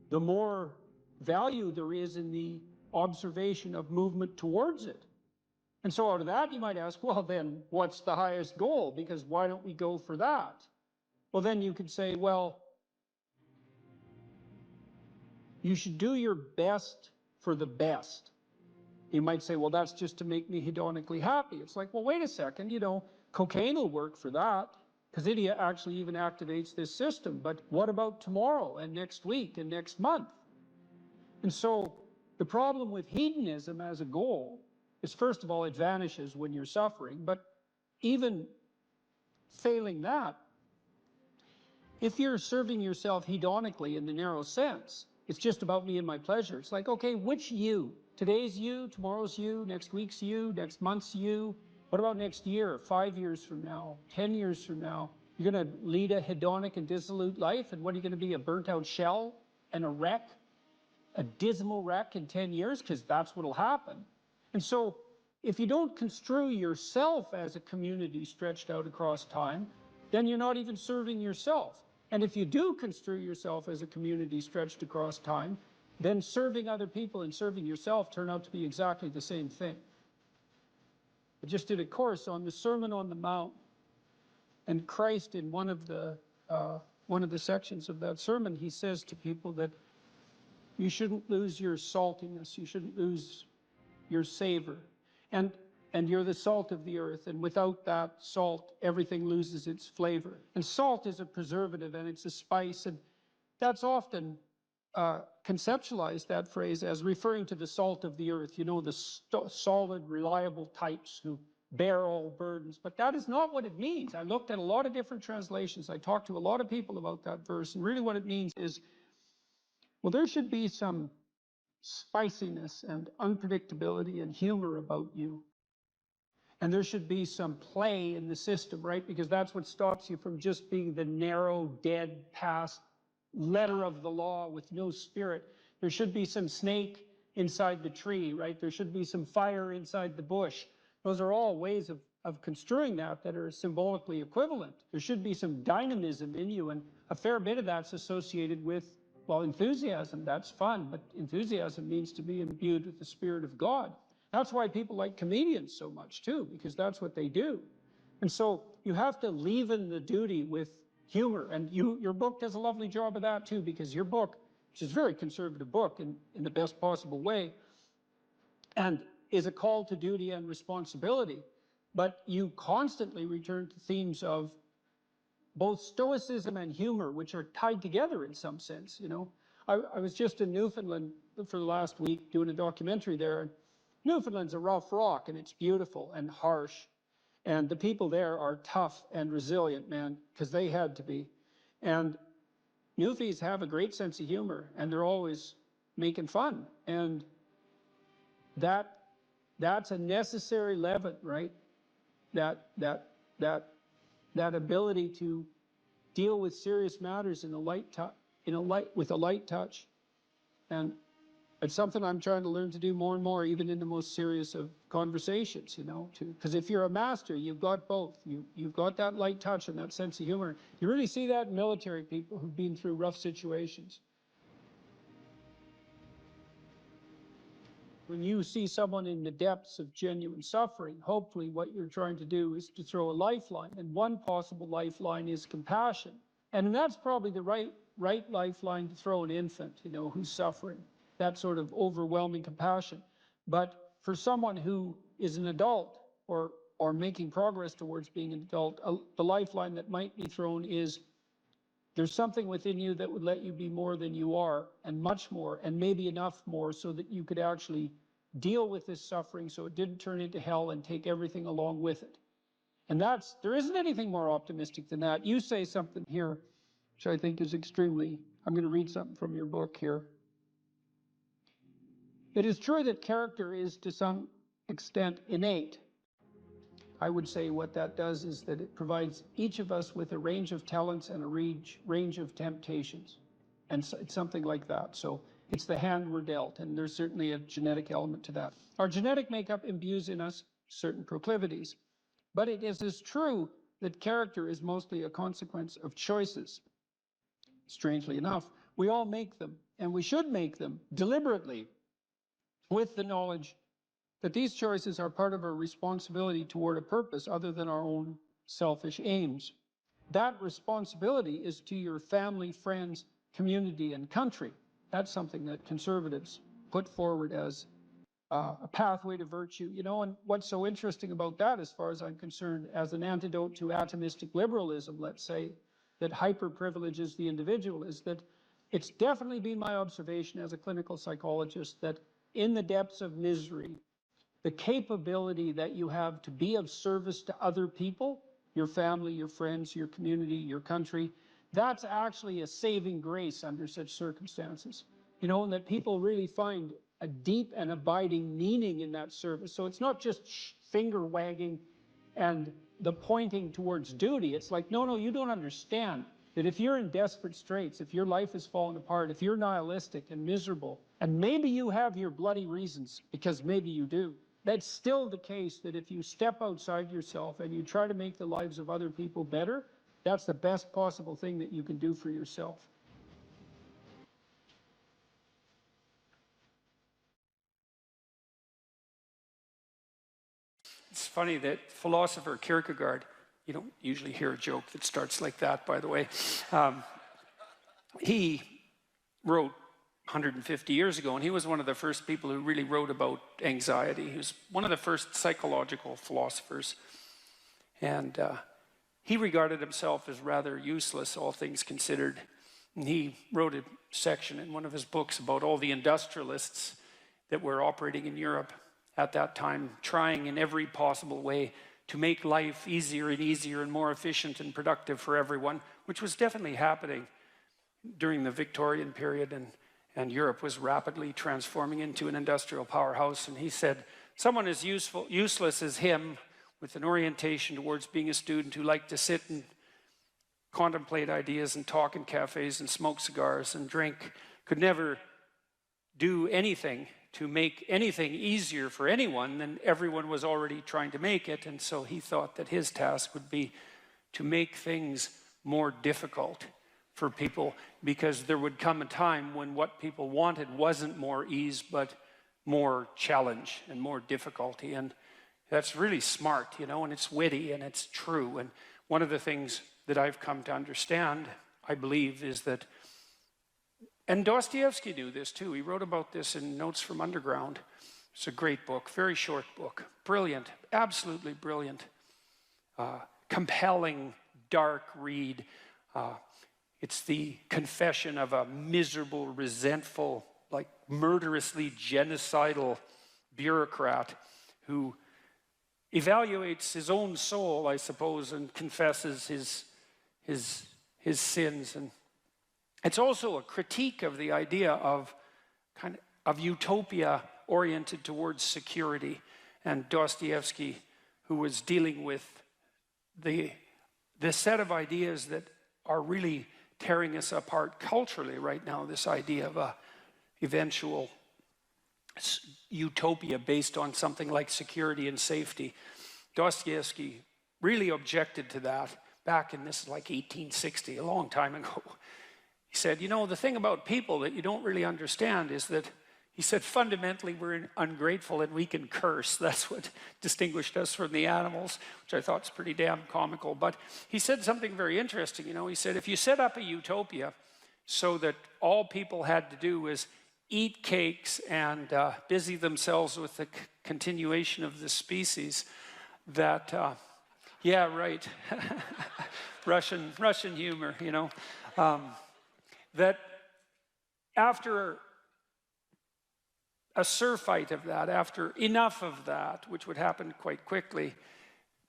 the more value there is in the observation of movement towards it. And so out of that, you might ask, well, then what's the highest goal? Because why don't we go for that? Well, then you could say, well, you should do your best for the best. You might say, well, that's just to make me hedonically happy. It's like, well, wait a second, you know, cocaine will work for that, because it actually even activates this system. But what about tomorrow and next week and next month? And so the problem with hedonism as a goal is, first of all, it vanishes when you're suffering. But even failing that, if you're serving yourself hedonically in the narrow sense, it's just about me and my pleasure. It's like, okay, which you? Today's you, tomorrow's you, next week's you, next month's you. What about next year, 5 years from now, 10 years from now? You're going to lead a hedonic and dissolute life, and what are you going to be, a burnt-out shell and a wreck? a dismal wreck in 10 years, because that's what'll happen. And so if you don't construe yourself as a community stretched out across time, then you're not even serving yourself. And if you do construe yourself as a community stretched across time, then serving other people and serving yourself turn out to be exactly the same thing. I just did a course on the Sermon on the Mount, and Christ, in one of the sections of that sermon, he says to people that you shouldn't lose your saltiness, you shouldn't lose your savor, and you're the salt of the earth, and without that salt, everything loses its flavor. And salt is a preservative, and it's a spice, and that's often conceptualized, that phrase, as referring to the salt of the earth, you know, the solid, reliable types who bear all burdens. But that is not what it means. I looked at a lot of different translations. I talked to a lot of people about that verse, and really what it means is, well, there should be some spiciness and unpredictability and humor about you. And there should be some play in the system, right? Because that's what stops you from just being the narrow, dead, past letter of the law with no spirit. There should be some snake inside the tree, right? There should be some fire inside the bush. Those are all ways of construing that are symbolically equivalent. There should be some dynamism in you, and a fair bit of that's associated with, well, enthusiasm. That's fun, but enthusiasm means to be imbued with the Spirit of God. That's why people like comedians so much too, because that's what they do. And so you have to leaven the duty with humor, and your book does a lovely job of that too, because your book, which is a very conservative book in the best possible way, and is a call to duty and responsibility, but you constantly return to themes of both stoicism and humor, which are tied together in some sense, you know. I was just in Newfoundland for the last week doing a documentary there, and Newfoundland's a rough rock, and it's beautiful and harsh. And the people there are tough and resilient, man, because they had to be. And Newfies have a great sense of humor, and they're always making fun. And that's a necessary leaven, right? That ability to deal with serious matters in a light with a light touch. And it's something I'm trying to learn to do more and more, even in the most serious of conversations, you know, because if you're a master, you've got both. You've got that light touch and that sense of humor. You really see that in military people who've been through rough situations. When you see someone in the depths of genuine suffering, hopefully what you're trying to do is to throw a lifeline. And one possible lifeline is compassion. And that's probably the right lifeline to throw an infant, you know, who's suffering. That sort of overwhelming compassion. But for someone who is an adult or making progress towards being an adult, the lifeline that might be thrown is there's something within you that would let you be more than you are, and much more, and maybe enough more so that you could actually deal with this suffering so it didn't turn into hell and take everything along with it. And there isn't anything more optimistic than that. You say something here, which I think is extremely, I'm going to read something from your book here. It is true that character is to some extent innate. I would say what that does is that it provides each of us with a range of talents and a range of temptations. And so it's something like that. So it's the hand we're dealt, and there's certainly a genetic element to that. Our genetic makeup imbues in us certain proclivities. But it is as true that character is mostly a consequence of choices. Strangely enough, we all make them, and we should make them deliberately, with the knowledge that these choices are part of our responsibility toward a purpose other than our own selfish aims. That responsibility is to your family, friends, community, and country. That's something that conservatives put forward as a pathway to virtue, you know. And what's so interesting about that, as far as I'm concerned, as an antidote to atomistic liberalism, let's say, that hyper-privileges the individual, is that it's definitely been my observation as a clinical psychologist that in the depths of misery, the capability that you have to be of service to other people, your family, your friends, your community, your country, that's actually a saving grace under such circumstances. You know, and that people really find a deep and abiding meaning in that service. So it's not just finger wagging and the pointing towards duty. It's like, no, you don't understand. that if you're in desperate straits, if your life is falling apart, if you're nihilistic and miserable, and maybe you have your bloody reasons, because maybe you do, that's still the case that if you step outside yourself and you try to make the lives of other people better, that's the best possible thing that you can do for yourself. It's funny that philosopher Kierkegaard, you don't usually hear a joke that starts like that, by the way. He wrote 150 years ago, and he was one of the first people who really wrote about anxiety. He was one of the first psychological philosophers. And he regarded himself as rather useless, all things considered. And he wrote a section in one of his books about all the industrialists that were operating in Europe at that time, trying in every possible way to make life easier and easier and more efficient and productive for everyone, which was definitely happening during the Victorian period, and Europe was rapidly transforming into an industrial powerhouse. And he said, someone as useless as him, with an orientation towards being a student who liked to sit and contemplate ideas and talk in cafes and smoke cigars and drink, could never do anything to make anything easier for anyone than everyone was already trying to make it. And so he thought that his task would be to make things more difficult for people, because there would come a time when what people wanted wasn't more ease, but more challenge and more difficulty. And that's really smart, you know, and it's witty and it's true. And one of the things that I've come to understand, I believe, is that, and Dostoevsky knew this too. He wrote about this in Notes from Underground. It's a great book, very short book, brilliant, absolutely brilliant, compelling, dark read. It's the confession of a miserable, resentful, like murderously genocidal bureaucrat who evaluates his own soul, I suppose, and confesses his sins. And it's also a critique of the idea of utopia oriented towards security. And Dostoevsky, who was dealing with the set of ideas that are really tearing us apart culturally right now, this idea of a eventual utopia based on something like security and safety. Dostoevsky really objected to that back in, this is like 1860, a long time ago. He said, you know, the thing about people that you don't really understand is that, he said, fundamentally we're ungrateful and we can curse. That's what distinguished us from the animals, which I thought is pretty damn comical. But he said something very interesting, you know. He said, if you set up a utopia so that all people had to do was eat cakes and busy themselves with the continuation of the species, that, yeah, right, Russian humor, you know, that after a surfeit of that, after enough of that, which would happen quite quickly,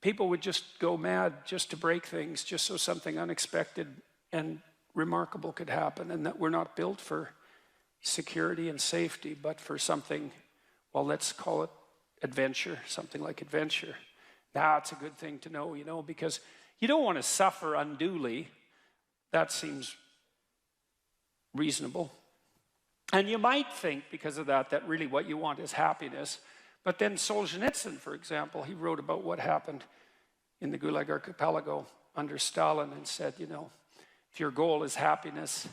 people would just go mad just to break things, just so something unexpected and remarkable could happen, and that we're not built for security and safety, but for something, well, let's call it adventure, something like adventure. That's a good thing to know, you know, because you don't want to suffer unduly. That seems reasonable. And you might think, because of that, that really what you want is happiness. But then Solzhenitsyn, for example, he wrote about what happened in the Gulag Archipelago under Stalin and said, you know, if your goal is happiness,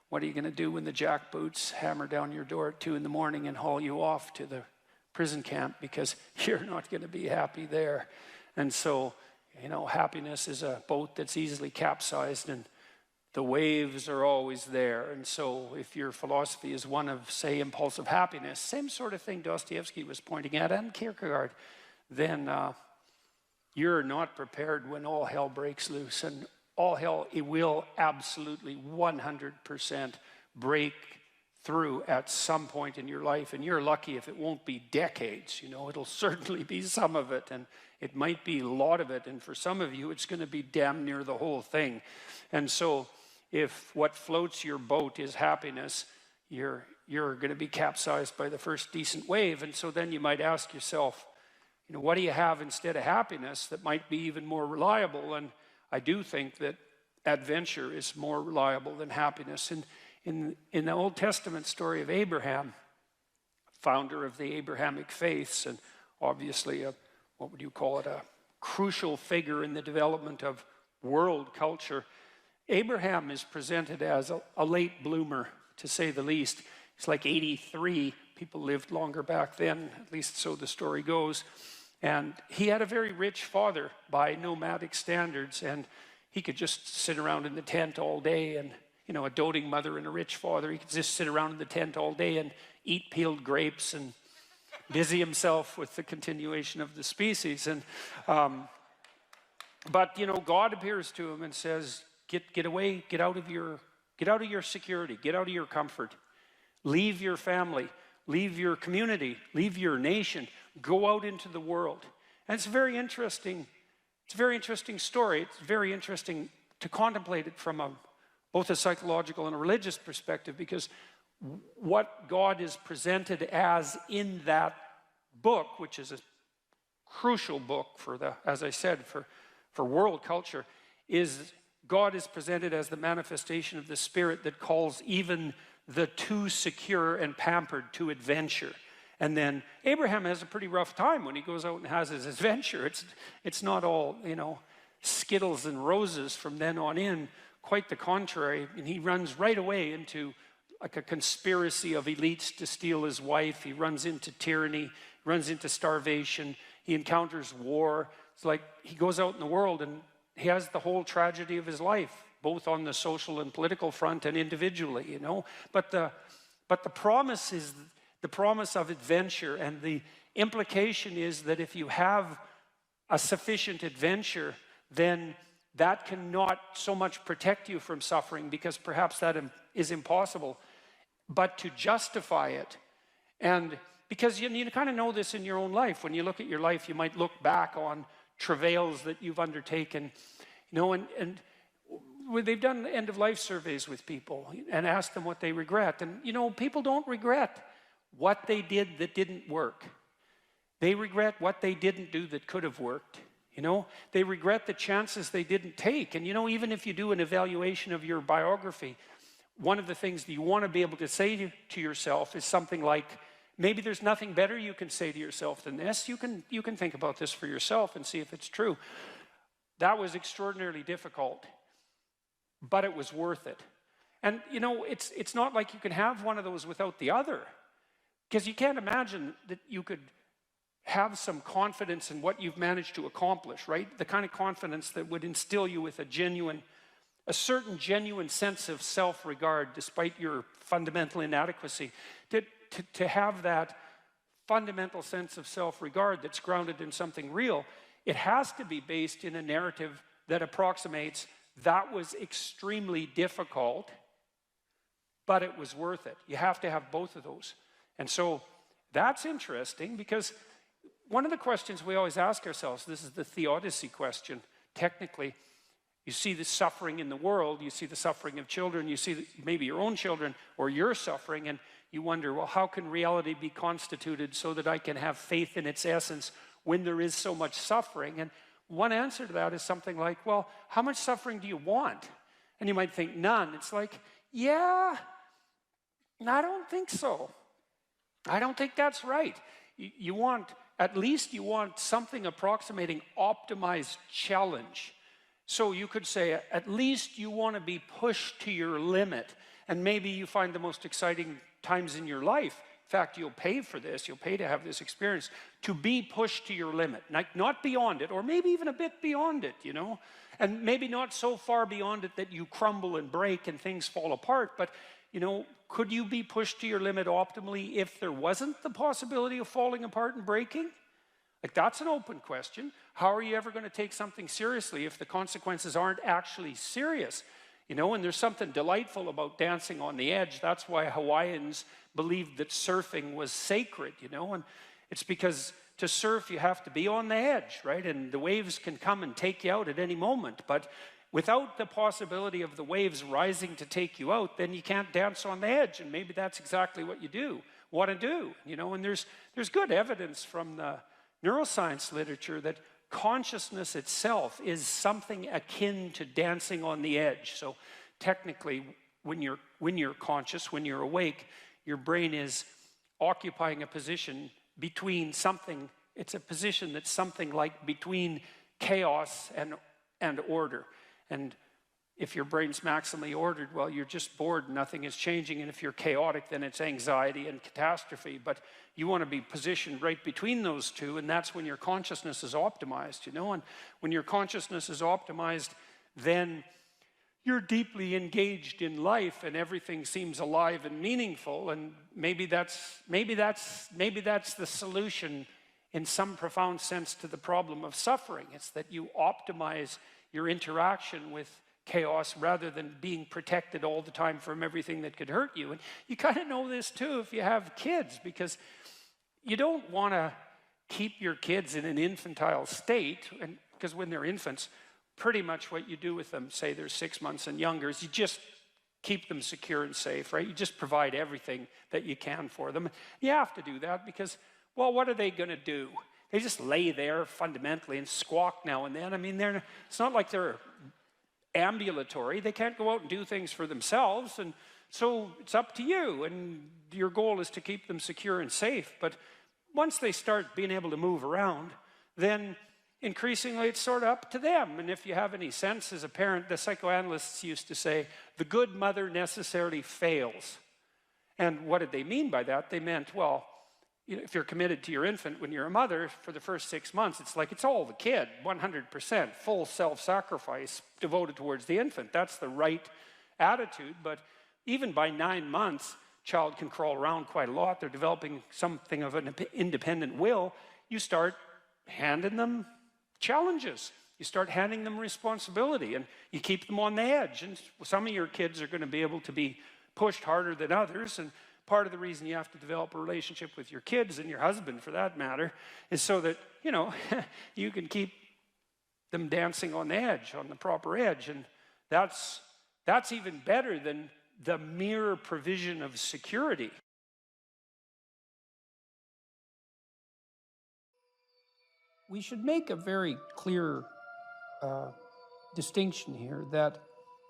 what are you going to do when the jackboots hammer down your door at 2 in the morning and haul you off to the prison camp, because you're not going to be happy there. And so, you know, happiness is a boat that's easily capsized, and the waves are always there. And so if your philosophy is one of, say, impulsive happiness, same sort of thing Dostoevsky was pointing at, and Kierkegaard, then you're not prepared when all hell breaks loose. And all hell, it will absolutely 100% break through at some point in your life. And you're lucky if it won't be decades, you know, it'll certainly be some of it, and it might be a lot of it. And for some of you, it's going to be damn near the whole thing. And so if what floats your boat is happiness, you're going to be capsized by the first decent wave. And so then you might ask yourself, you know, what do you have instead of happiness that might be even more reliable? And I do think that adventure is more reliable than happiness. In the Old Testament story of Abraham, founder of the Abrahamic faiths, and obviously what would you call it, a crucial figure in the development of world culture, Abraham is presented as a late bloomer, to say the least. He's like 83. People lived longer back then, at least so the story goes. And he had a very rich father by nomadic standards, and he could just sit around in the tent all day, and you know, a doting mother and a rich father, he could just sit around in the tent all day and eat peeled grapes and busy himself with the continuation of the species. And but you know, God appears to him and says, get away, get out of your security, get out of your comfort, leave your family, leave your community, leave your nation, go out into the world. And it's a very interesting story. It's very interesting to contemplate it from both a psychological and a religious perspective, because what God is presented as in that book, which is a crucial book for as I said, for world culture, is God is presented as the manifestation of the Spirit that calls even the too secure and pampered to adventure. And then Abraham has a pretty rough time when he goes out and has his adventure. It's not all, you know, Skittles and roses from then on in. Quite the contrary. And he runs right away into like a conspiracy of elites to steal his wife. He runs into tyranny, runs into starvation. He encounters war. It's like he goes out in the world and he has the whole tragedy of his life, both on the social and political front and individually, you know. But the promise is the promise of adventure, and the implication is that if you have a sufficient adventure, then that cannot so much protect you from suffering, because perhaps that is impossible, but to justify it. And because you kind of know this in your own life. When you look at your life, you might look back on travails that you've undertaken, you know, and they've done end-of-life surveys with people and asked them what they regret. And, you know, people don't regret what they did that didn't work. They regret what they didn't do that could have worked. You know, they regret the chances they didn't take. And, you know, even if you do an evaluation of your biography, one of the things that you want to be able to say to yourself is something like, maybe there's nothing better you can say to yourself than this. You can think about this for yourself and see if it's true. That was extraordinarily difficult, but it was worth it. And, you know, it's not like you can have one of those without the other, because you can't imagine that you could have some confidence in what you've managed to accomplish, right? The kind of confidence that would instill you with a certain genuine sense of self-regard despite your fundamental inadequacy. To have that fundamental sense of self-regard that's grounded in something real, it has to be based in a narrative that approximates that was extremely difficult, but it was worth it. You have to have both of those. And so that's interesting, because one of the questions we always ask ourselves, this is the theodicy question, technically, you see the suffering in the world, you see the suffering of children, you see maybe your own children or your suffering, and you wonder, well, how can reality be constituted so that I can have faith in its essence when there is so much suffering? And one answer to that is something like, well, how much suffering do you want? And you might think, none. It's like, yeah, I don't think so. I don't think that's right. You want something approximating optimized challenge. So you could say, at least you want to be pushed to your limit. And maybe you find the most exciting times in your life. In fact, you'll pay for this. You'll pay to have this experience, to be pushed to your limit. Not beyond it, or maybe even a bit beyond it, you know. And maybe not so far beyond it that you crumble and break and things fall apart. But, you know, could you be pushed to your limit optimally if there wasn't the possibility of falling apart and breaking? Like, that's an open question. How are you ever going to take something seriously if the consequences aren't actually serious? You know, and there's something delightful about dancing on the edge. That's why Hawaiians believed that surfing was sacred, you know, and it's because to surf you have to be on the edge, right? And the waves can come and take you out at any moment, but without the possibility of the waves rising to take you out, then you can't dance on the edge, and maybe that's exactly what you want to do, you know. And there's good evidence from the neuroscience literature that consciousness itself is something akin to dancing on the edge. So technically, when you're conscious, when you're awake, your brain is occupying a position between something. It's a position that's something like between chaos and order. And if your brain's maximally ordered, well, you're just bored, nothing is changing. And if you're chaotic, then it's anxiety and catastrophe. But you want to be positioned right between those two, and that's when your consciousness is optimized, you know? And when your consciousness is optimized, then you're deeply engaged in life, and everything seems alive and meaningful. And maybe that's the solution in some profound sense to the problem of suffering. It's that you optimize your interaction with chaos rather than being protected all the time from everything that could hurt you. And you kind of know this too if you have kids, because you don't want to keep your kids in an infantile state, and because when they're infants, pretty much what you do with them, say they're 6 months and younger, is you just keep them secure and safe, right? You just provide everything that you can for them. You have to do that because, well, what are they going to do? They just lay there fundamentally and squawk now and then. I mean, it's not like they're ambulatory. They can't go out and do things for themselves, and so it's up to you, and your goal is to keep them secure and safe. But once they start being able to move around, then increasingly it's sort of up to them. And if you have any sense as a parent, the psychoanalysts used to say, the good mother necessarily fails. And what did they mean by that? They meant, well, you know, if you're committed to your infant when you're a mother for the first 6 months, it's like it's all the kid, 100%, full self-sacrifice devoted towards the infant. That's the right attitude. But even by 9 months, child can crawl around quite a lot. They're developing something of an independent will. You start handing them challenges. You start handing them responsibility, and you keep them on the edge. And some of your kids are going to be able to be pushed harder than others, and part of the reason you have to develop a relationship with your kids, and your husband for that matter, is so that, you know, you can keep them dancing on the edge, on the proper edge. And that's even better than the mere provision of security. We should make a very clear distinction here that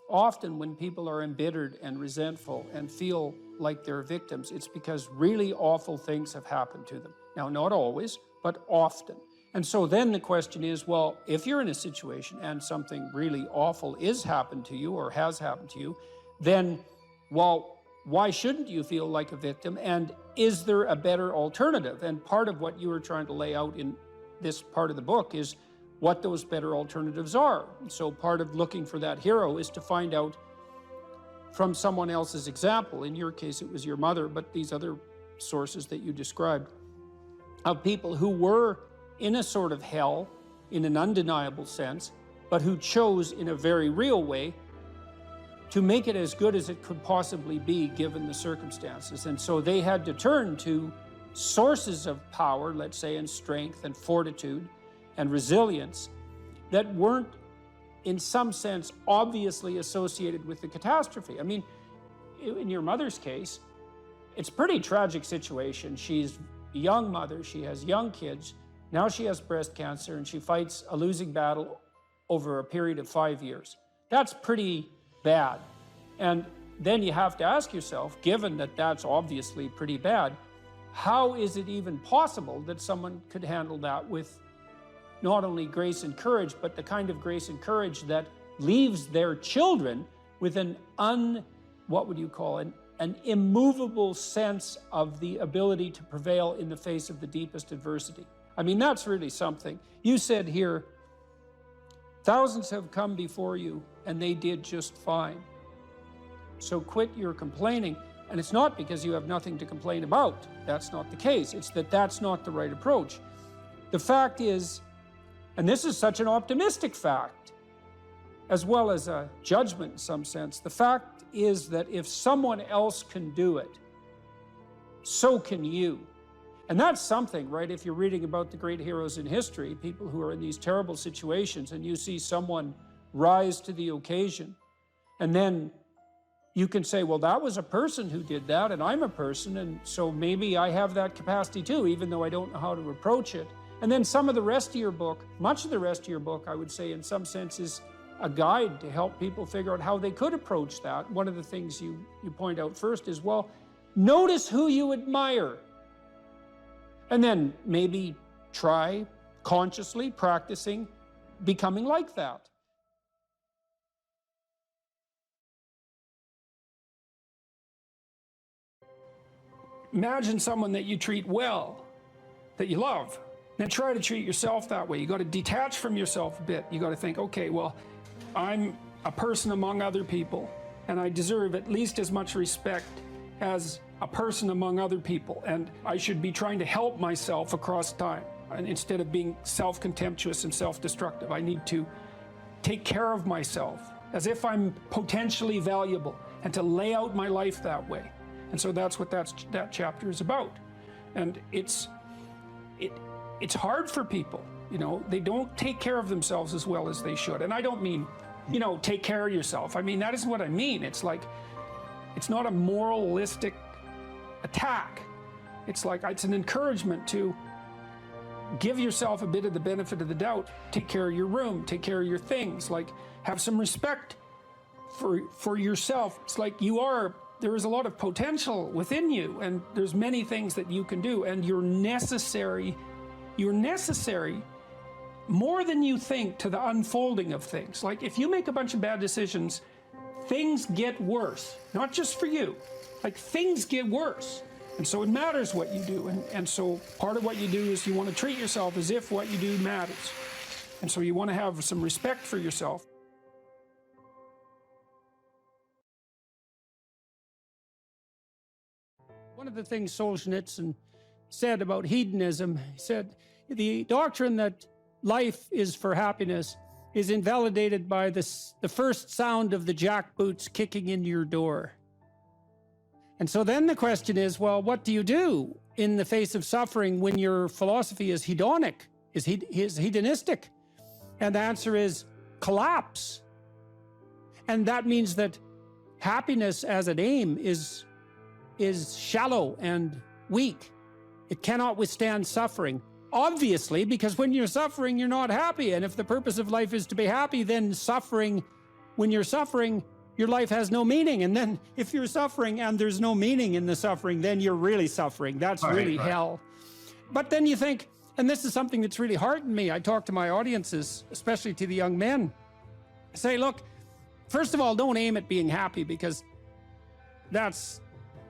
often when people are embittered and resentful and feel like they're victims, it's because really awful things have happened to them. Now, not always, but often. And so then the question is, well, if you're in a situation and something really awful is happened to you or has happened to you, then, well, why shouldn't you feel like a victim? And is there a better alternative? And part of what you were trying to lay out in this part of the book is what those better alternatives are. So part of looking for that hero is to find out from someone else's example. In your case, it was your mother, but these other sources that you described, of people who were in a sort of hell, in an undeniable sense, but who chose in a very real way to make it as good as it could possibly be given the circumstances. And so they had to turn to sources of power, let's say, and strength and fortitude and resilience that weren't, in some sense, obviously associated with the catastrophe. I mean, in your mother's case, it's a pretty tragic situation. She's a young mother, she has young kids, now she has breast cancer, and she fights a losing battle over a period of 5 years. That's pretty bad. And then you have to ask yourself, given that that's obviously pretty bad, how is it even possible that someone could handle that with not only grace and courage, but the kind of grace and courage that leaves their children with an immovable sense of the ability to prevail in the face of the deepest adversity. I mean, that's really something. You said here, thousands have come before you and they did just fine. So quit your complaining. And it's not because you have nothing to complain about. That's not the case. It's that that's not the right approach. The fact is, and this is such an optimistic fact, as well as a judgment in some sense, the fact is that if someone else can do it, so can you. And that's something, right? If you're reading about the great heroes in history, people who are in these terrible situations, and you see someone rise to the occasion, and then you can say, well, that was a person who did that, and I'm a person, and so maybe I have that capacity too, even though I don't know how to approach it. And then some of the rest of your book, much of the rest of your book, I would say in some sense is a guide to help people figure out how they could approach that. One of the things you point out first is, well, notice who you admire. And then maybe try consciously practicing becoming like that. Imagine someone that you treat well, that you love. Now try to treat yourself that way. You got to detach from yourself a bit. You got to think, okay, well, I'm a person among other people, and I deserve at least as much respect as a person among other people, and I should be trying to help myself across time. And instead of being self-contemptuous and self-destructive, I need to take care of myself as if I'm potentially valuable, and to lay out my life that way. And so that's what that chapter is about. And it's hard for people, you know, they don't take care of themselves as well as they should. And I don't mean, you know, take care of yourself. I mean, that isn't what I mean. It's like, it's not a moralistic attack. It's like, it's an encouragement to give yourself a bit of the benefit of the doubt. Take care of your room, take care of your things, like have some respect for yourself. It's like there is a lot of potential within you, and there's many things that you can do, and you're necessary more than you think to the unfolding of things. Like if you make a bunch of bad decisions, things get worse, not just for you, like things get worse. And so it matters what you do. And so part of what you do is you want to treat yourself as if what you do matters. And so you want to have some respect for yourself. One of the things Solzhenitsyn said about hedonism, he said, the doctrine that life is for happiness is invalidated by the first sound of the jackboots kicking in your door. And so then the question is, well, what do you do in the face of suffering when your philosophy is hedonic, is hedonistic? And the answer is collapse. And that means that happiness as an aim is shallow and weak. It cannot withstand suffering. Obviously, because when you're suffering, you're not happy. And if the purpose of life is to be happy, then when you're suffering, your life has no meaning. And then if you're suffering and there's no meaning in the suffering, then you're really suffering. That's really hell. But then you think, and this is something that's really heartened me. I talk to my audiences, especially to the young men. I say, look, first of all, don't aim at being happy, because that's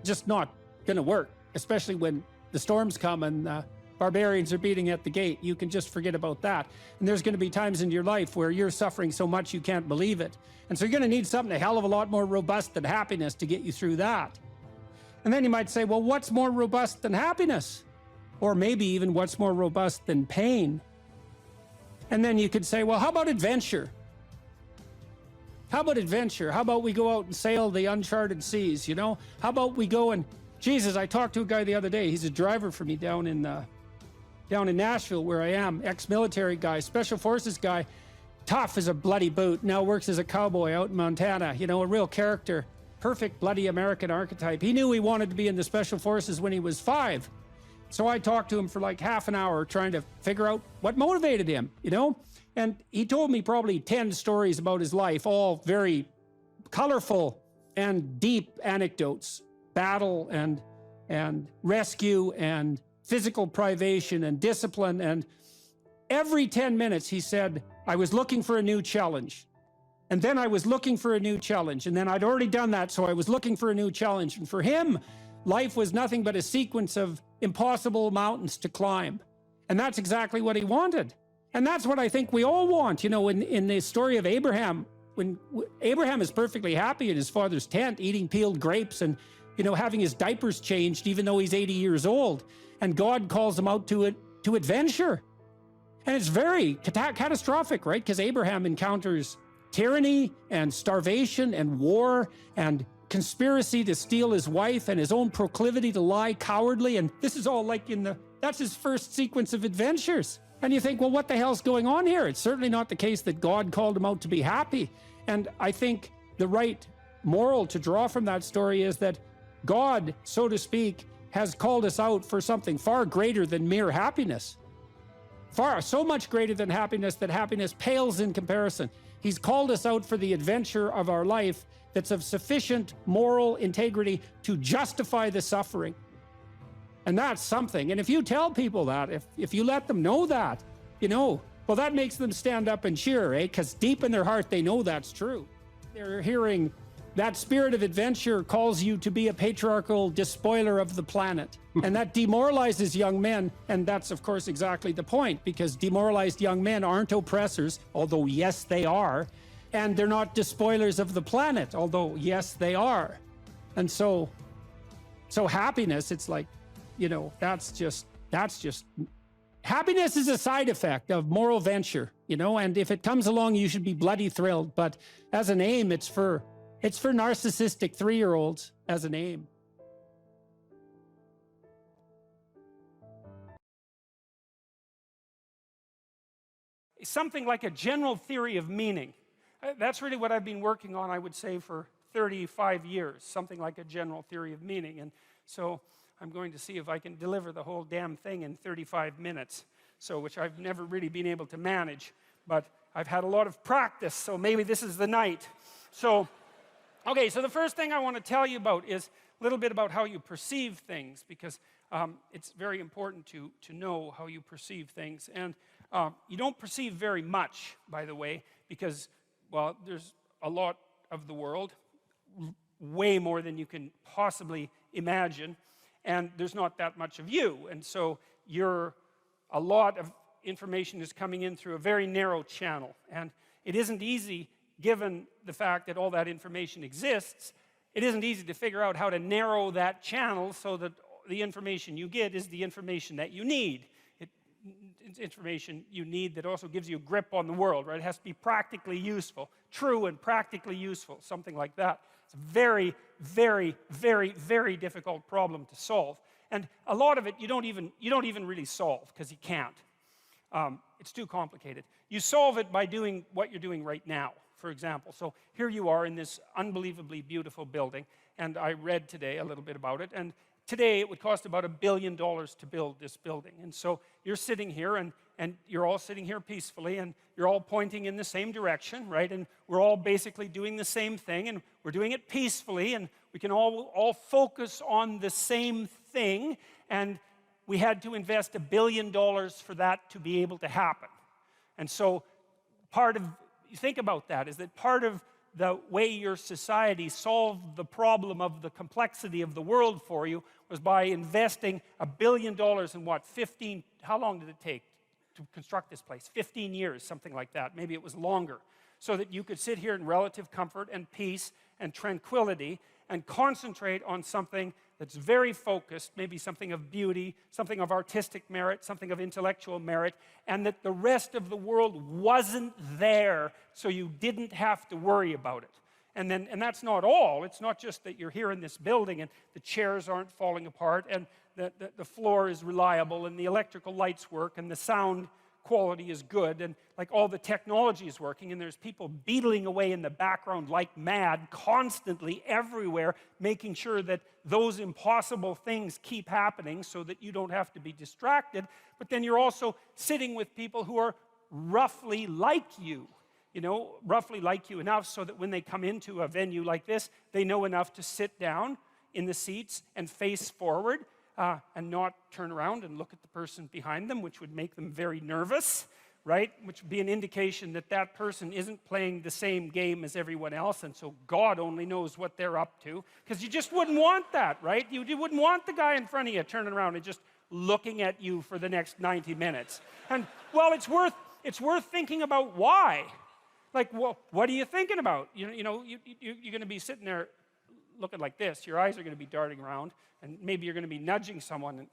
just not going to work, especially when the storms come and barbarians are beating at the gate. You can just forget about that. And there's going to be times in your life where you're suffering so much you can't believe it. And so you're going to need something a hell of a lot more robust than happiness to get you through that. And then you might say, well, what's more robust than happiness? Or maybe even what's more robust than pain? And then you could say, well, how about adventure? How about adventure? How about we go out and sail the uncharted seas, you know? How about we go and, Jesus, I talked to a guy the other day. He's a driver for me down in Nashville, where I am. Ex-military guy, special forces guy, tough as a bloody boot. Now works as a cowboy out in Montana. You know, a real character, perfect bloody American archetype. He knew he wanted to be in the special forces when he was 5. So I talked to him for like half an hour trying to figure out what motivated him, you know? And he told me probably 10 stories about his life, all very colorful and deep anecdotes. Battle and rescue and physical privation and discipline. And every 10 minutes he said, I was looking for a new challenge. And then I was looking for a new challenge. And then I'd already done that, so I was looking for a new challenge. And for him, life was nothing but a sequence of impossible mountains to climb. And that's exactly what he wanted. And that's what I think we all want. You know, in the story of Abraham, when Abraham is perfectly happy in his father's tent, eating peeled grapes and, you know, having his diapers changed, even though he's 80 years old. And God calls him out to adventure. And it's very catastrophic, right? Because Abraham encounters tyranny and starvation and war and conspiracy to steal his wife and his own proclivity to lie cowardly. And this is all like that's his first sequence of adventures. And you think, well, what the hell's going on here? It's certainly not the case that God called him out to be happy. And I think the right moral to draw from that story is that God, so to speak, has called us out for something far greater than mere happiness. far, so much greater than happiness that happiness pales in comparison. He's called us out for the adventure of our life that's of sufficient moral integrity to justify the suffering. And that's something. And if you tell people that, if you let them know that, you know, well, that makes them stand up and cheer, eh? Because deep in their heart, they know that's true. They're hearing that spirit of adventure calls you to be a patriarchal despoiler of the planet. And that demoralizes young men. And that's, of course, exactly the point, because demoralized young men aren't oppressors, although, yes, they are. And they're not despoilers of the planet, although, yes, they are. And so happiness, it's like, you know, that's just, happiness is a side effect of moral venture, you know, and if it comes along, you should be bloody thrilled. But as an aim, it's for narcissistic 3-year-olds as an aim. Something like a general theory of meaning. That's really what I've been working on, I would say, for 35 years, something like a general theory of meaning. And so I'm going to see if I can deliver the whole damn thing in 35 minutes, so which I've never really been able to manage, but I've had a lot of practice, so maybe this is the night. So, okay, so the first thing I want to tell you about is a little bit about how you perceive things, because it's very important to know how you perceive things. And you don't perceive very much, by the way, because, well, there's a lot of the world, way more than you can possibly imagine, and there's not that much of you. And so a lot of information is coming in through a very narrow channel. And it isn't easy, given the fact that all that information exists, it isn't easy to figure out how to narrow that channel so that the information you get is the information that you need. It's information you need that also gives you a grip on the world, right? It has to be practically useful, true and practically useful, something like that. It's a very, very, very, very difficult problem to solve. And a lot of it you don't even really solve, because you can't. It's too complicated. You solve it by doing what you're doing right now, for example. So here you are in this unbelievably beautiful building, and I read today a little bit about it, and today it would cost about $1 billion to build this building. And so you're sitting here, and you're all sitting here peacefully, and you're all pointing in the same direction, right? And we're all basically doing the same thing, and we're doing it peacefully, and we can all focus on the same thing, and we had to invest $1 billion for that to be able to happen. And so you think about that, is that part of the way your society solved the problem of the complexity of the world for you was by investing $1 billion in what, how long did it take to construct this place? 15 years, something like that. Maybe it was longer. So that you could sit here in relative comfort and peace and tranquility and concentrate on something that's very focused, maybe something of beauty, something of artistic merit, something of intellectual merit, and that the rest of the world wasn't there, so you didn't have to worry about it. And that's not all. It's not just that you're here in this building and the chairs aren't falling apart and the floor is reliable and the electrical lights work and the sound quality is good and like all the technology is working and there's people beetling away in the background like mad constantly everywhere, making sure that those impossible things keep happening so that you don't have to be distracted. But then you're also sitting with people who are roughly like you, roughly like you enough so that when they come into a venue like this, they know enough to sit down in the seats and face forward and not turn around and look at the person behind them, which would make them very nervous, right? Which would be an indication that that person isn't playing the same game as everyone else, and so God only knows what they're up to, because you just wouldn't want that, right? You wouldn't want the guy in front of you turning around and just looking at you for the next 90 minutes. And, well, it's worth thinking about why. Like, well, what are you thinking about? You're going to be sitting there looking like this. Your eyes are going to be darting around, and maybe you're going to be nudging someone and,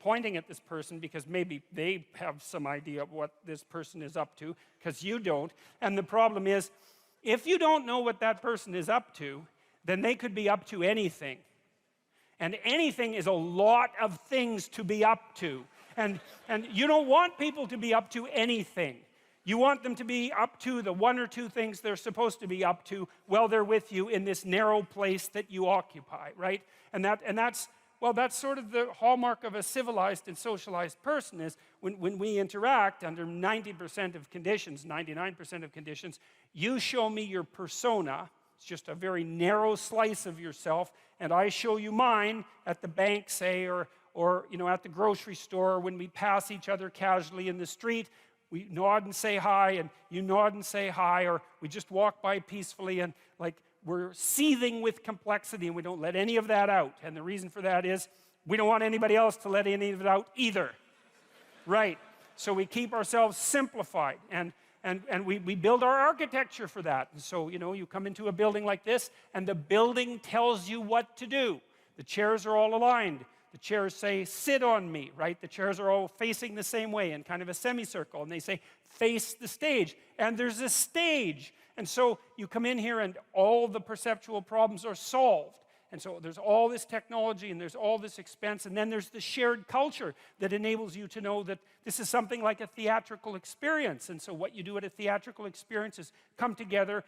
pointing at this person because maybe they have some idea of what this person is up to, because you don't. And the problem is, if you don't know what that person is up to, then they could be up to anything. And anything is a lot of things to be up to. And you don't want people to be up to anything. You want them to be up to the one or two things they're supposed to be up to while they're with you in this narrow place that you occupy, right? And that's Well, that's sort of the hallmark of a civilized and socialized person, is when we interact under 90% of conditions, 99% of conditions, you show me your persona. It's just a very narrow slice of yourself, and I show you mine at the bank, say, or you know, at the grocery store, when we pass each other casually in the street. We nod and say hi, and you nod and say hi, or we just walk by peacefully, and like we're seething with complexity, and we don't let any of that out. And the reason for that is we don't want anybody else to let any of it out either. Right? So we keep ourselves simplified, and we build our architecture for that. And so, you know, you come into a building like this, and the building tells you what to do. The chairs are all aligned. The chairs say, sit on me, right? The chairs are all facing the same way in kind of a semicircle, and they say, face the stage. And there's a stage. And so you come in here, and all the perceptual problems are solved. And so there's all this technology, and there's all this expense, and then there's the shared culture that enables you to know that this is something like a theatrical experience. And so what you do at a theatrical experience is come together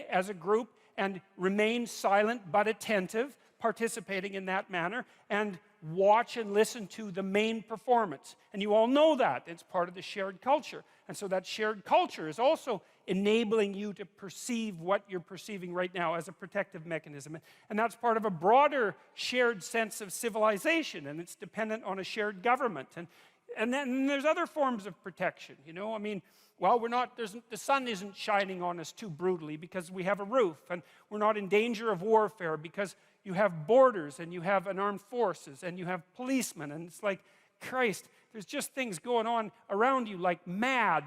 as a group and remain silent but attentive, participating in that manner, and watch and listen to the main performance. And you all know that. It's part of the shared culture. And so that shared culture is also enabling you to perceive what you're perceiving right now as a protective mechanism. And that's part of a broader shared sense of civilization, and it's dependent on a shared government. And then there's other forms of protection, you know. I mean, well, the sun isn't shining on us too brutally because we have a roof, and we're not in danger of warfare because you have borders, and you have an armed forces, and you have policemen, and it's like, Christ, there's just things going on around you like mad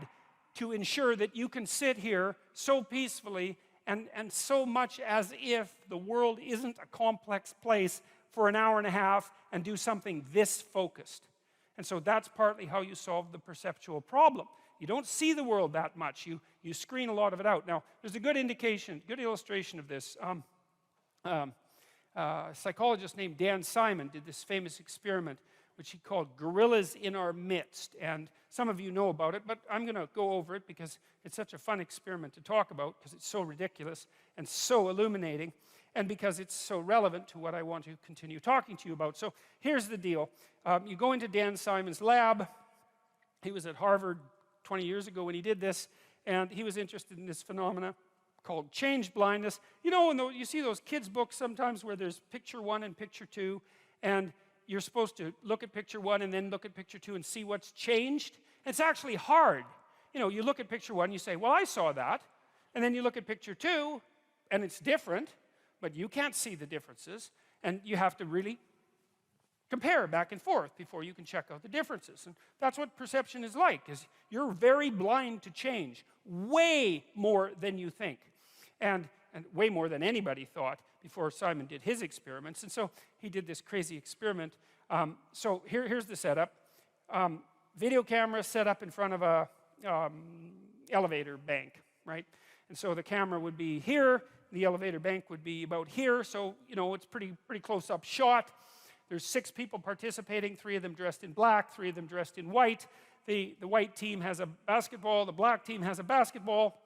to ensure that you can sit here so peacefully and so much as if the world isn't a complex place for an hour and a half and do something this focused. And so that's partly how you solve the perceptual problem. You don't see the world that much. You screen a lot of it out. Now, there's a good illustration of this. A psychologist named Dan Simon did this famous experiment which he called Gorillas in Our Midst. And some of you know about it, but I'm going to go over it because it's such a fun experiment to talk about, because it's so ridiculous and so illuminating, and because it's so relevant to what I want to continue talking to you about. So here's the deal. You go into Dan Simon's lab. He was at Harvard 20 years ago when he did this, and he was interested in this phenomena called change blindness. You know, you see those kids' books sometimes where there's picture 1 and picture 2, and you're supposed to look at picture 1 and then look at picture 2 and see what's changed. It's actually hard. You know, you look at picture 1, you say, well, I saw that. And then you look at picture 2, and it's different, but you can't see the differences. And you have to really compare back and forth before you can check out the differences. And that's what perception is like, is you're very blind to change, way more than you think. And way more than anybody thought before Simon did his experiments. And so he did this crazy experiment. So here's the setup. Video camera set up in front of a elevator bank, right? And so the camera would be here, the elevator bank would be about here, so, you know, it's pretty close-up shot. There's 6 people participating, 3 of them dressed in black, 3 of them dressed in white. The white team has a basketball, the black team has a basketball.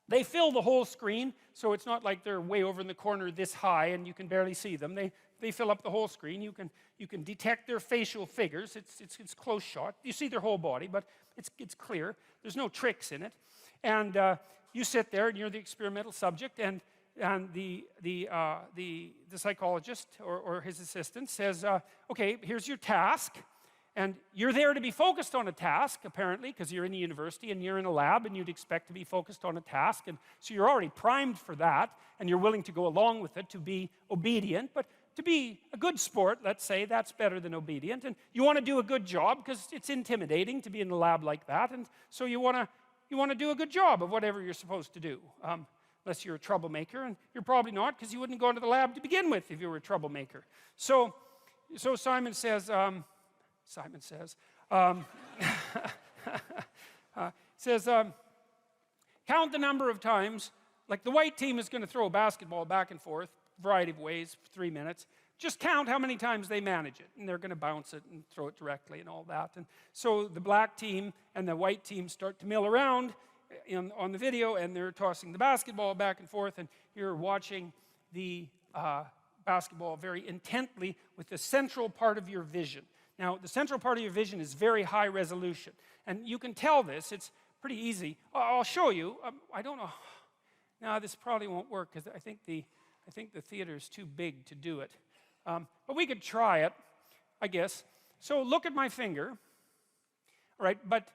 They fill the whole screen, so it's not like they're way over in the corner this high and you can barely see them. They fill up the whole screen. You can detect their facial figures. It's close shot. You see their whole body, but it's clear. There's no tricks in it. And you sit there, and you're the experimental subject, and the psychologist or his assistant says, okay, here's your task. And you're there to be focused on a task, apparently, because you're in a university and you're in a lab and you'd expect to be focused on a task. And so you're already primed for that, and you're willing to go along with it, to be obedient. But to be a good sport, let's say, that's better than obedient. And you want to do a good job because it's intimidating to be in a lab like that. And so you want to do a good job of whatever you're supposed to do, unless you're a troublemaker. And you're probably not, because you wouldn't go into the lab to begin with if you were a troublemaker. So Simon says... count the number of times, like the white team is going to throw a basketball back and forth, variety of ways, for 3 minutes. Just count how many times they manage it, and they're going to bounce it and throw it directly and all that. And so the black team and the white team start to mill around on the video, and they're tossing the basketball back and forth, and you're watching the basketball very intently with the central part of your vision. Now, the central part of your vision is very high resolution. And you can tell this. It's pretty easy. I'll show you. I don't know. No, this probably won't work because I think the theater is too big to do it. But we could try it, I guess. So look at my finger. All right, but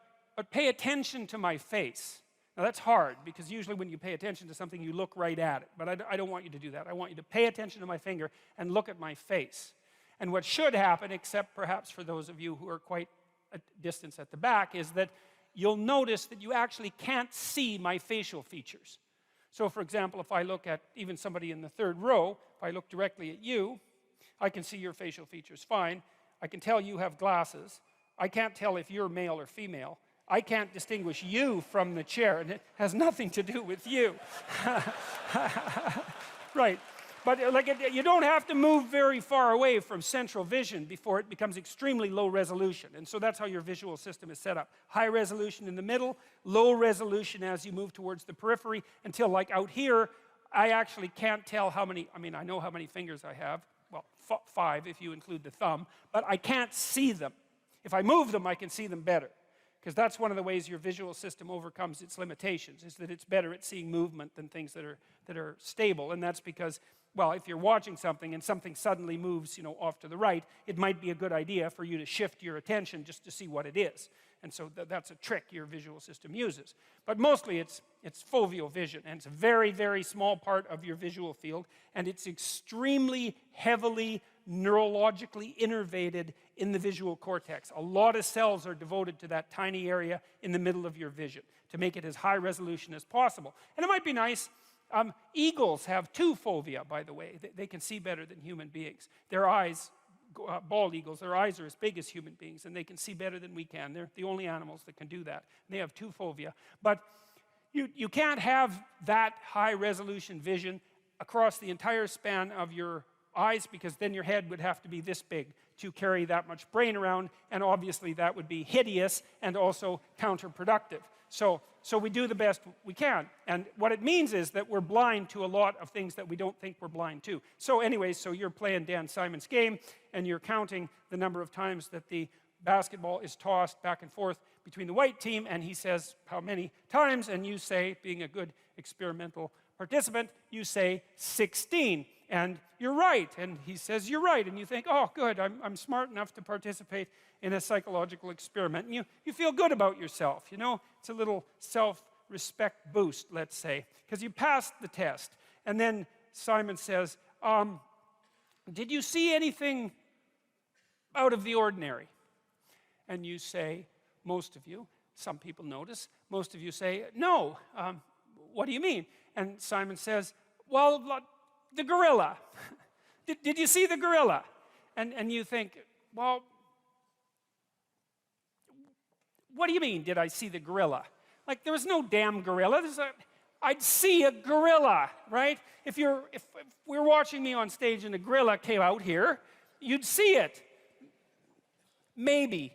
pay attention to my face. Now that's hard because usually when you pay attention to something, you look right at it. But I don't want you to do that. I want you to pay attention to my finger and look at my face. And what should happen, except perhaps for those of you who are quite a distance at the back, is that you'll notice that you actually can't see my facial features. So for example, if I look at even somebody in the third row, if I look directly at you, I can see your facial features fine. I can tell you have glasses. I can't tell if you're male or female. I can't distinguish you from the chair, and it has nothing to do with you. Right. But you don't have to move very far away from central vision before it becomes extremely low resolution. And so that's how your visual system is set up. High resolution in the middle, low resolution as you move towards the periphery, until like out here, I actually can't tell how many, I mean, I know how many fingers I have. Well, 5 if you include the thumb, but I can't see them. If I move them, I can see them better. Because that's one of the ways your visual system overcomes its limitations, is that it's better at seeing movement than things that are stable. And that's because, well, if you're watching something and something suddenly moves, you know, off to the right, it might be a good idea for you to shift your attention just to see what it is. And so that's a trick your visual system uses. But mostly it's foveal vision, and it's a very, very small part of your visual field, and it's extremely heavily neurologically innervated in the visual cortex. A lot of cells are devoted to that tiny area in the middle of your vision to make it as high resolution as possible. And it might be nice. Eagles have 2 fovea, by the way. They can see better than human beings. Their eyes, bald eagles, their eyes are as big as human beings, and they can see better than we can. They're the only animals that can do that. They have 2 fovea. But you can't have that high resolution vision across the entire span of your eyes, because then your head would have to be this big to carry that much brain around, and obviously that would be hideous and also counterproductive. So we do the best we can, and what it means is that we're blind to a lot of things that we don't think we're blind to. So anyways, so you're playing Dan Simon's game, and you're counting the number of times that the basketball is tossed back and forth between the white team, and he says how many times, and you say, being a good experimental participant, you say 16. And you're right, and he says you're right, and you think, oh, good, I'm smart enough to participate in a psychological experiment. And you feel good about yourself, you know? It's a little self-respect boost, let's say, because you passed the test. And then Simon says, did you see anything out of the ordinary? And you say, most of you, some people notice, most of you say, no. What do you mean? And Simon says, well, the gorilla. Did you see the gorilla? And you think, well, what do you mean, did I see the gorilla? Like, there was no damn gorilla. I'd see a gorilla, right? If we're watching me on stage and a gorilla came out here, you'd see it. Maybe,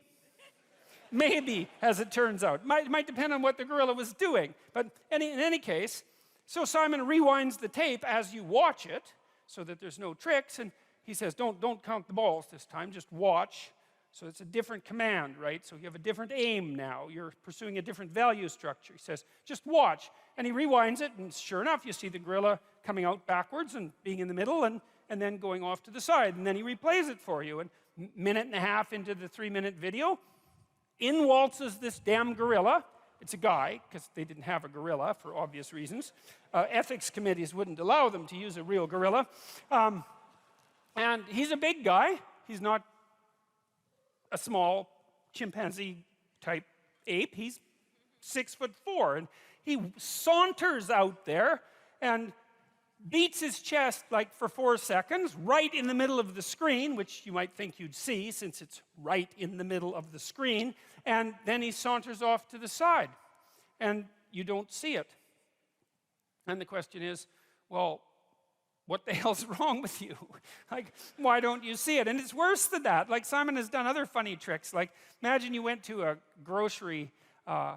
as it turns out. It might depend on what the gorilla was doing. But in any case, so Simon rewinds the tape as you watch it so that there's no tricks, and he says, don't count the balls this time, just watch. So it's a different command, right? So you have a different aim now. You're pursuing a different value structure. He says, just watch. And he rewinds it, and sure enough, you see the gorilla coming out backwards and being in the middle and then going off to the side. And then he replays it for you. And a minute and a half into the 3-minute video, in waltzes this damn gorilla. It's a guy, because they didn't have a gorilla for obvious reasons. Ethics committees wouldn't allow them to use a real gorilla. And he's a big guy. He's not a small chimpanzee-type ape. He's 6'4", and he saunters out there and beats his chest like for 4 seconds, right in the middle of the screen, which you might think you'd see since it's right in the middle of the screen, and then he saunters off to the side, and you don't see it. And the question is, well, what the hell's wrong with you? Like, why don't you see it? And it's worse than that. Like, Simon has done other funny tricks. Like, imagine you went to a grocery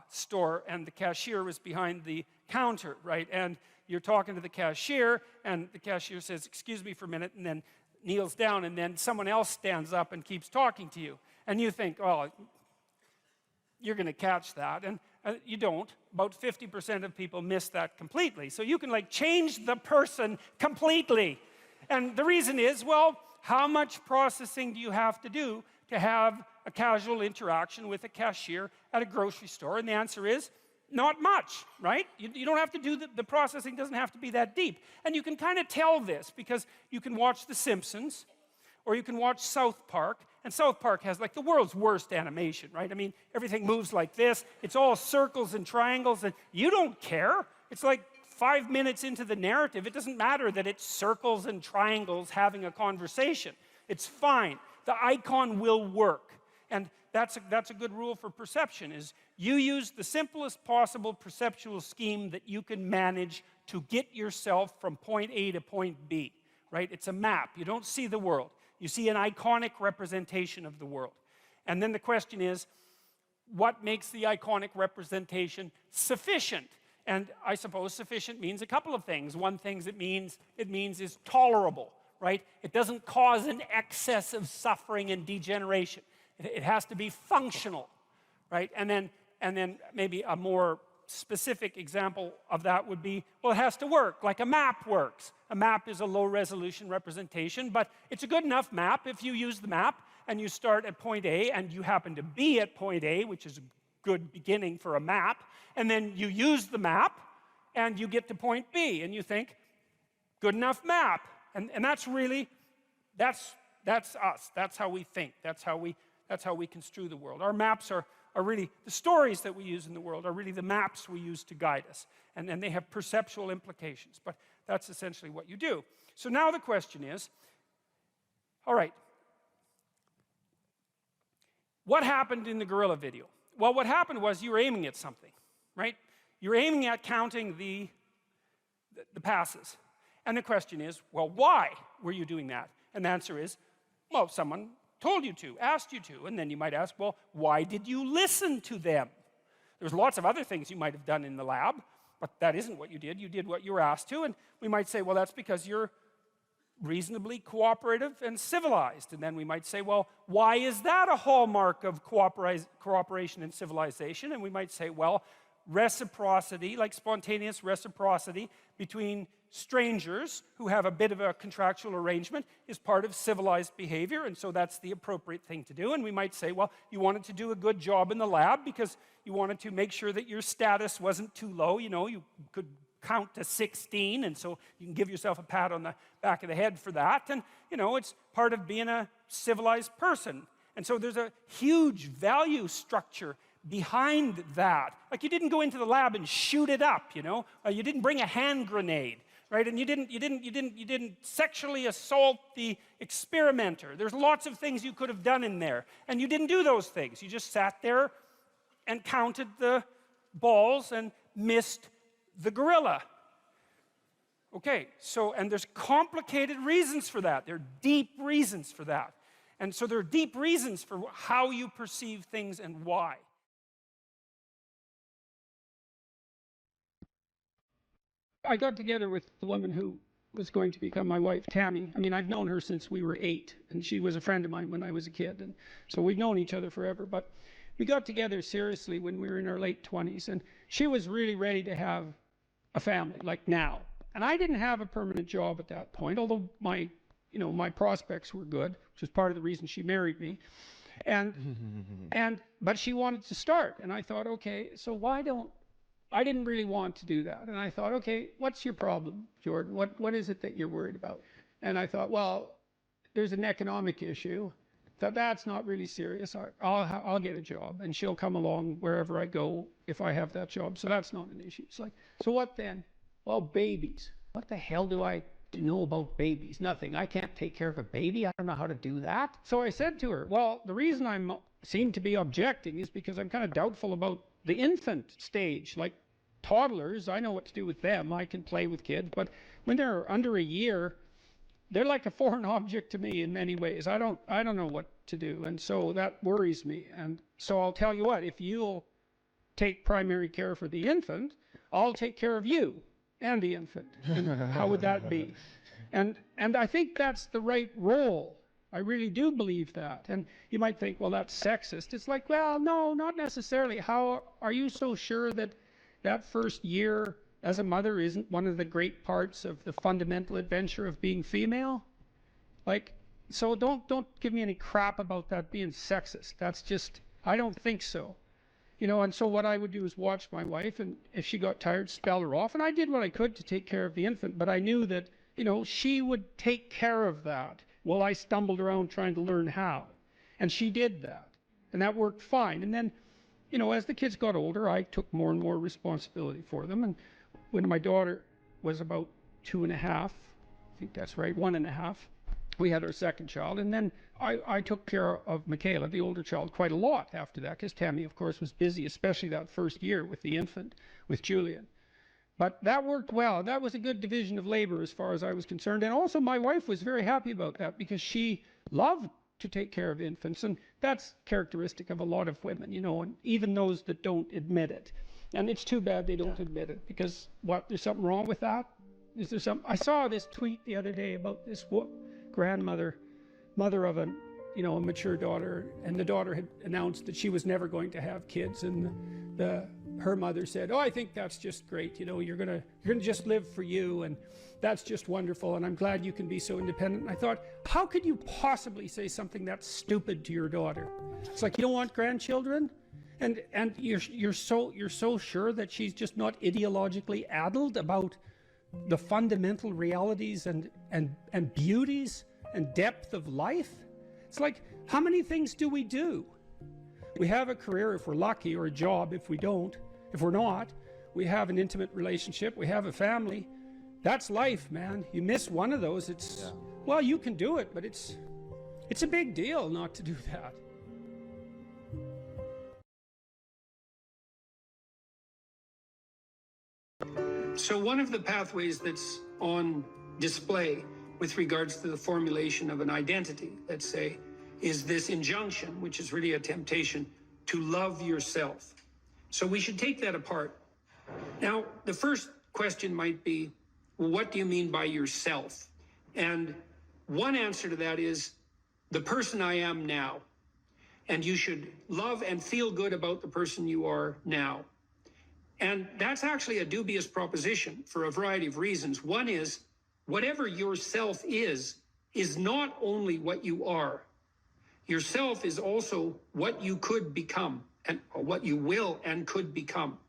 store, and the cashier was behind the counter, right? And you're talking to the cashier, and the cashier says, "Excuse me for a minute," and then kneels down, and then someone else stands up and keeps talking to you. And you think, "Oh, you're going to catch that." And you don't. About 50% of people miss that completely. So you can like change the person completely. And the reason is, well, how much processing do you have to do to have a casual interaction with a cashier at a grocery store? And the answer is, not much, right? You don't have to do the processing doesn't have to be that deep. And you can kind of tell this because you can watch The Simpsons, or you can watch South Park, and South Park has like the world's worst animation, right? I mean, everything moves like this. It's all circles and triangles, and you don't care. It's like 5 minutes into the narrative. It doesn't matter that it's circles and triangles having a conversation. It's fine. The icon will work. And that's a good rule for perception, is you use the simplest possible perceptual scheme that you can manage to get yourself from point A to point B, right? It's a map. You don't see the world. You see an iconic representation of the world. And then the question is, what makes the iconic representation sufficient? And I suppose sufficient means a couple of things. One thing it means is tolerable, right? It doesn't cause an excess of suffering and degeneration. It has to be functional, right? And then maybe a more specific example of that would be, well, it has to work, like a map works. A map is a low-resolution representation, but it's a good enough map if you use the map and you start at point A and you happen to be at point A, which is a good beginning for a map, and then you use the map and you get to point B and you think, good enough map. And that's really, that's us. That's how we think. That's how we construe the world. Our maps are really, the stories that we use in the world are really the maps we use to guide us. And they have perceptual implications. But that's essentially what you do. So now the question is, all right, what happened in the gorilla video? Well, what happened was you were aiming at something, right? You're aiming at counting the passes. And the question is, well, why were you doing that? And the answer is, well, someone told you to, asked you to. And then you might ask, well, why did you listen to them? There's lots of other things you might have done in the lab, but that isn't what you did. You did what you were asked to. And we might say, well, that's because you're reasonably cooperative and civilized. And then we might say, well, why is that a hallmark of cooperation and civilization? And we might say, well, reciprocity, like spontaneous reciprocity between strangers who have a bit of a contractual arrangement, is part of civilized behavior, and so that's the appropriate thing to do. And we might say, well, you wanted to do a good job in the lab because you wanted to make sure that your status wasn't too low. You know, you could count to 16, and so you can give yourself a pat on the back of the head for that. And, you know, it's part of being a civilized person. And so there's a huge value structure behind that. Like, you didn't go into the lab and shoot it up, you know. You didn't bring a hand grenade, right? And you didn't sexually assault the experimenter. There's lots of things you could have done in there, and you didn't do those things. You just sat there and counted the balls and missed the gorilla. Okay, so, and there's complicated reasons for that. There are deep reasons for that. And so there are deep reasons for how you perceive things and why. I got together with the woman who was going to become my wife, Tammy. I mean, I've known her since we were 8, and she was a friend of mine when I was a kid, and so we've known each other forever. But we got together seriously when we were in our late 20s, and she was really ready to have a family, like now. And I didn't have a permanent job at that point, although my prospects were good, which was part of the reason she married me. But she wanted to start, and I thought, okay, so I didn't really want to do that. And I thought, okay, what's your problem, Jordan? What is it that you're worried about? And I thought, well, there's an economic issue. That's not really serious. I'll get a job, and she'll come along wherever I go if I have that job. So that's not an issue. It's like, so what then? Well, babies. What the hell do I know about babies? Nothing. I can't take care of a baby. I don't know how to do that. So I said to her, well, the reason I seem to be objecting is because I'm kind of doubtful about the infant stage. Like toddlers, I know what to do with them. I can play with kids. But when they're under a year, they're like a foreign object to me in many ways. I don't know what to do. And so that worries me. And so I'll tell you what, if you'll take primary care for the infant, I'll take care of you and the infant. And how would that be? And I think that's the right role. I really do believe that. And you might think, well, that's sexist. It's like, well, no, not necessarily. How are you so sure that that first year as a mother isn't one of the great parts of the fundamental adventure of being female? Like, so don't give me any crap about that being sexist. That's just, I don't think so. You know, and so what I would do is watch my wife, and if she got tired, spell her off. And I did what I could to take care of the infant, but I knew that, you know, she would take care of that while I stumbled around trying to learn how. And she did that. And that worked fine. And then, you know, as the kids got older, I took more and more responsibility for them. And when my daughter was about 2.5, I think that's right, 1.5, we had our second child. And then I took care of Michaela, the older child, quite a lot after that, because Tammy, of course, was busy, especially that first year with the infant, with Julian. But that worked well. That was a good division of labor as far as I was concerned. And also my wife was very happy about that, because she loved to take care of infants. And that's characteristic of a lot of women, you know, and even those that don't admit it. And it's too bad they don't admit it, because what, there's something wrong with that? Is there some? I saw this tweet the other day about this grandmother, mother of a mature daughter, and the daughter had announced that she was never going to have kids, and her mother said, "Oh, I think that's just great. You know, you're gonna just live for you, and that's just wonderful, and I'm glad you can be so independent." And I thought, how could you possibly say something that stupid to your daughter? It's like, you don't want grandchildren, and you're so sure that she's just not ideologically addled about the fundamental realities and beauties and depth of life. It's like, how many things do? We have a career if we're lucky, or a job if we don't. If we're not, we have an intimate relationship, we have a family. That's life, man. You miss one of those, it's, well, you can do it, but it's a big deal not to do that. So one of the pathways that's on display with regards to the formulation of an identity, let's say, is this injunction, which is really a temptation to love yourself. So we should take that apart. Now, the first question might be, well, what do you mean by yourself? And one answer to that is the person I am now. And you should love and feel good about the person you are now. And that's actually a dubious proposition for a variety of reasons. One is, whatever yourself is not only what you are. Yourself is also what you could become, and what you will and could become.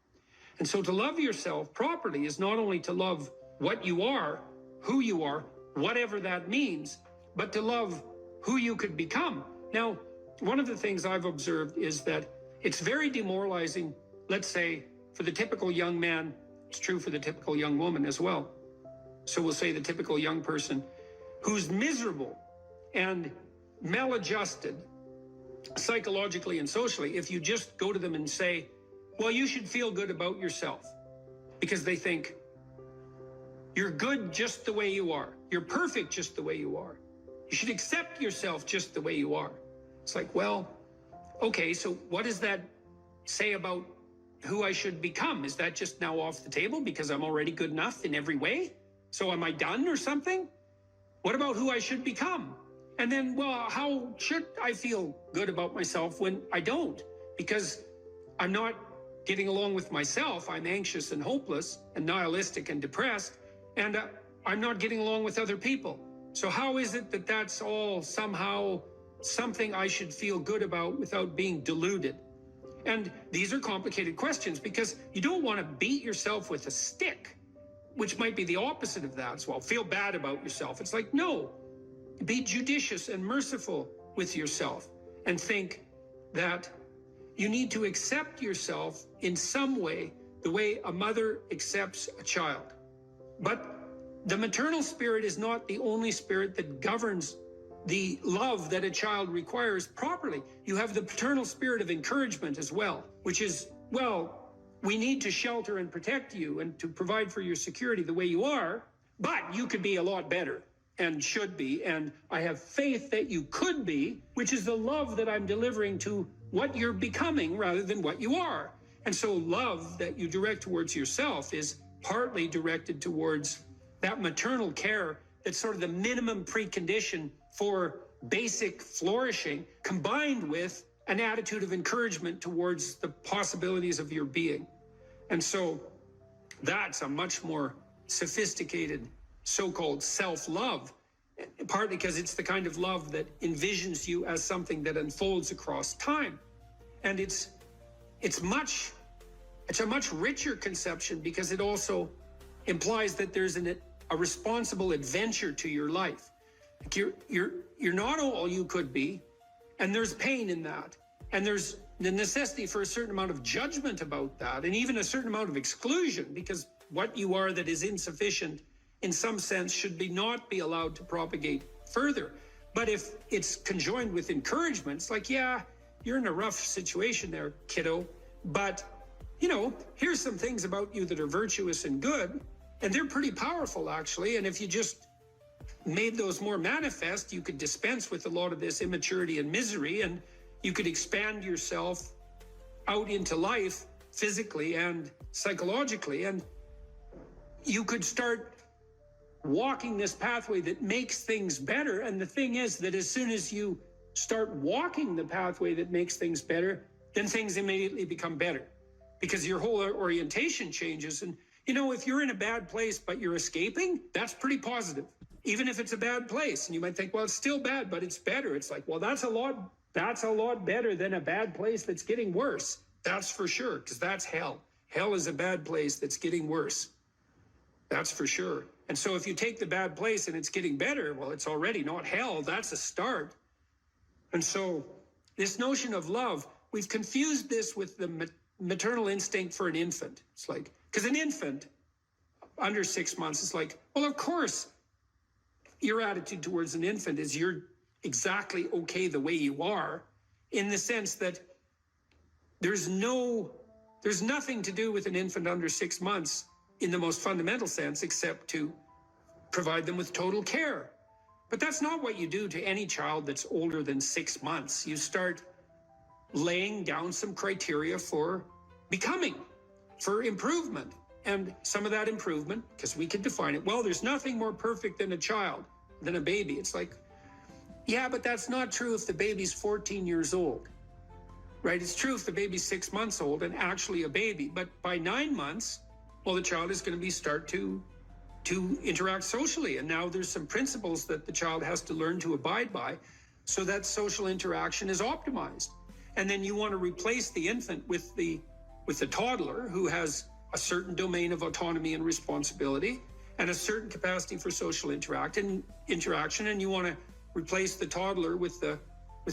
And so to love yourself properly is not only to love what you are, who you are, whatever that means, but to love who you could become. Now, one of the things I've observed is that it's very demoralizing, let's say, for the typical young man. It's true for the typical young woman as well. So we'll say the typical young person who's miserable and maladjusted psychologically and socially, if you just go to them and say, well, you should feel good about yourself, because they think you're good just the way you are. You're perfect just the way you are. You should accept yourself just the way you are. It's like, well, okay, so what does that say about who I should become? Is that just now off the table because I'm already good enough in every way? So am I done or something? What about who I should become? And then, well, how should I feel good about myself when I don't? Because I'm not getting along with myself. I'm anxious and hopeless and nihilistic and depressed, and I'm not getting along with other people. So how is it that that's all somehow something I should feel good about without being deluded? And these are complicated questions, because you don't want to beat yourself with a stick, which might be the opposite of that as well. Feel bad about yourself. It's like, no, be judicious and merciful with yourself, and think that you need to accept yourself in some way, the way a mother accepts a child. But the maternal spirit is not the only spirit that governs the love that a child requires properly. You have the paternal spirit of encouragement as well, which is, well, we need to shelter and protect you and to provide for your security the way you are, but you could be a lot better and should be, and I have faith that you could be, which is the love that I'm delivering to what you're becoming rather than what you are. And so love that you direct towards yourself is partly directed towards that maternal care that's sort of the minimum precondition for basic flourishing, combined with an attitude of encouragement towards the possibilities of your being. And so that's a much more sophisticated so-called self-love, partly because it's the kind of love that envisions you as something that unfolds across time. And it's a much richer conception because it also implies that there's a responsible adventure to your life. Like you're not all you could be, and there's pain in that. And there's the necessity for a certain amount of judgment about that, and even a certain amount of exclusion, because what you are that is insufficient in some sense should not be allowed to propagate further. But if it's conjoined with encouragement, it's like, yeah, you're in a rough situation there, kiddo, but here's some things about you that are virtuous and good, and they're pretty powerful actually. And if you just made those more manifest, you could dispense with a lot of this immaturity and misery, and you could expand yourself out into life physically and psychologically, and you could start walking this pathway that makes things better. And the thing is that as soon as you start walking the pathway that makes things better, then things immediately become better because your whole orientation changes. And if you're in a bad place but you're escaping, that's pretty positive, even if it's a bad place. And you might think, well, it's still bad, but it's better. It's like, well, that's a lot better than a bad place that's getting worse. That's for sure, because that's hell. Hell is a bad place that's getting worse. That's for sure. And so if you take the bad place and it's getting better, well, it's already not hell. That's a start. And so this notion of love, we've confused this with the maternal instinct for an infant. It's like, because an infant under 6 months is like, well, of course, your attitude towards an infant is you're exactly okay the way you are, in the sense that there's nothing to do with an infant under 6 months in the most fundamental sense, except to provide them with total care. But that's not what you do to any child that's older than 6 months. You start laying down some criteria for becoming, for improvement. And some of that improvement, because we can define it, well, there's nothing more perfect than a child, than a baby. It's like, yeah, but that's not true if the baby's 14 years old, right? It's true if the baby's 6 months old and actually a baby. But by 9 months, well, the child is going to start to interact socially. And now there's some principles that the child has to learn to abide by so that social interaction is optimized. And then you want to replace the infant with the toddler who has a certain domain of autonomy and responsibility and a certain capacity for social interaction. And you want to replace the toddler with the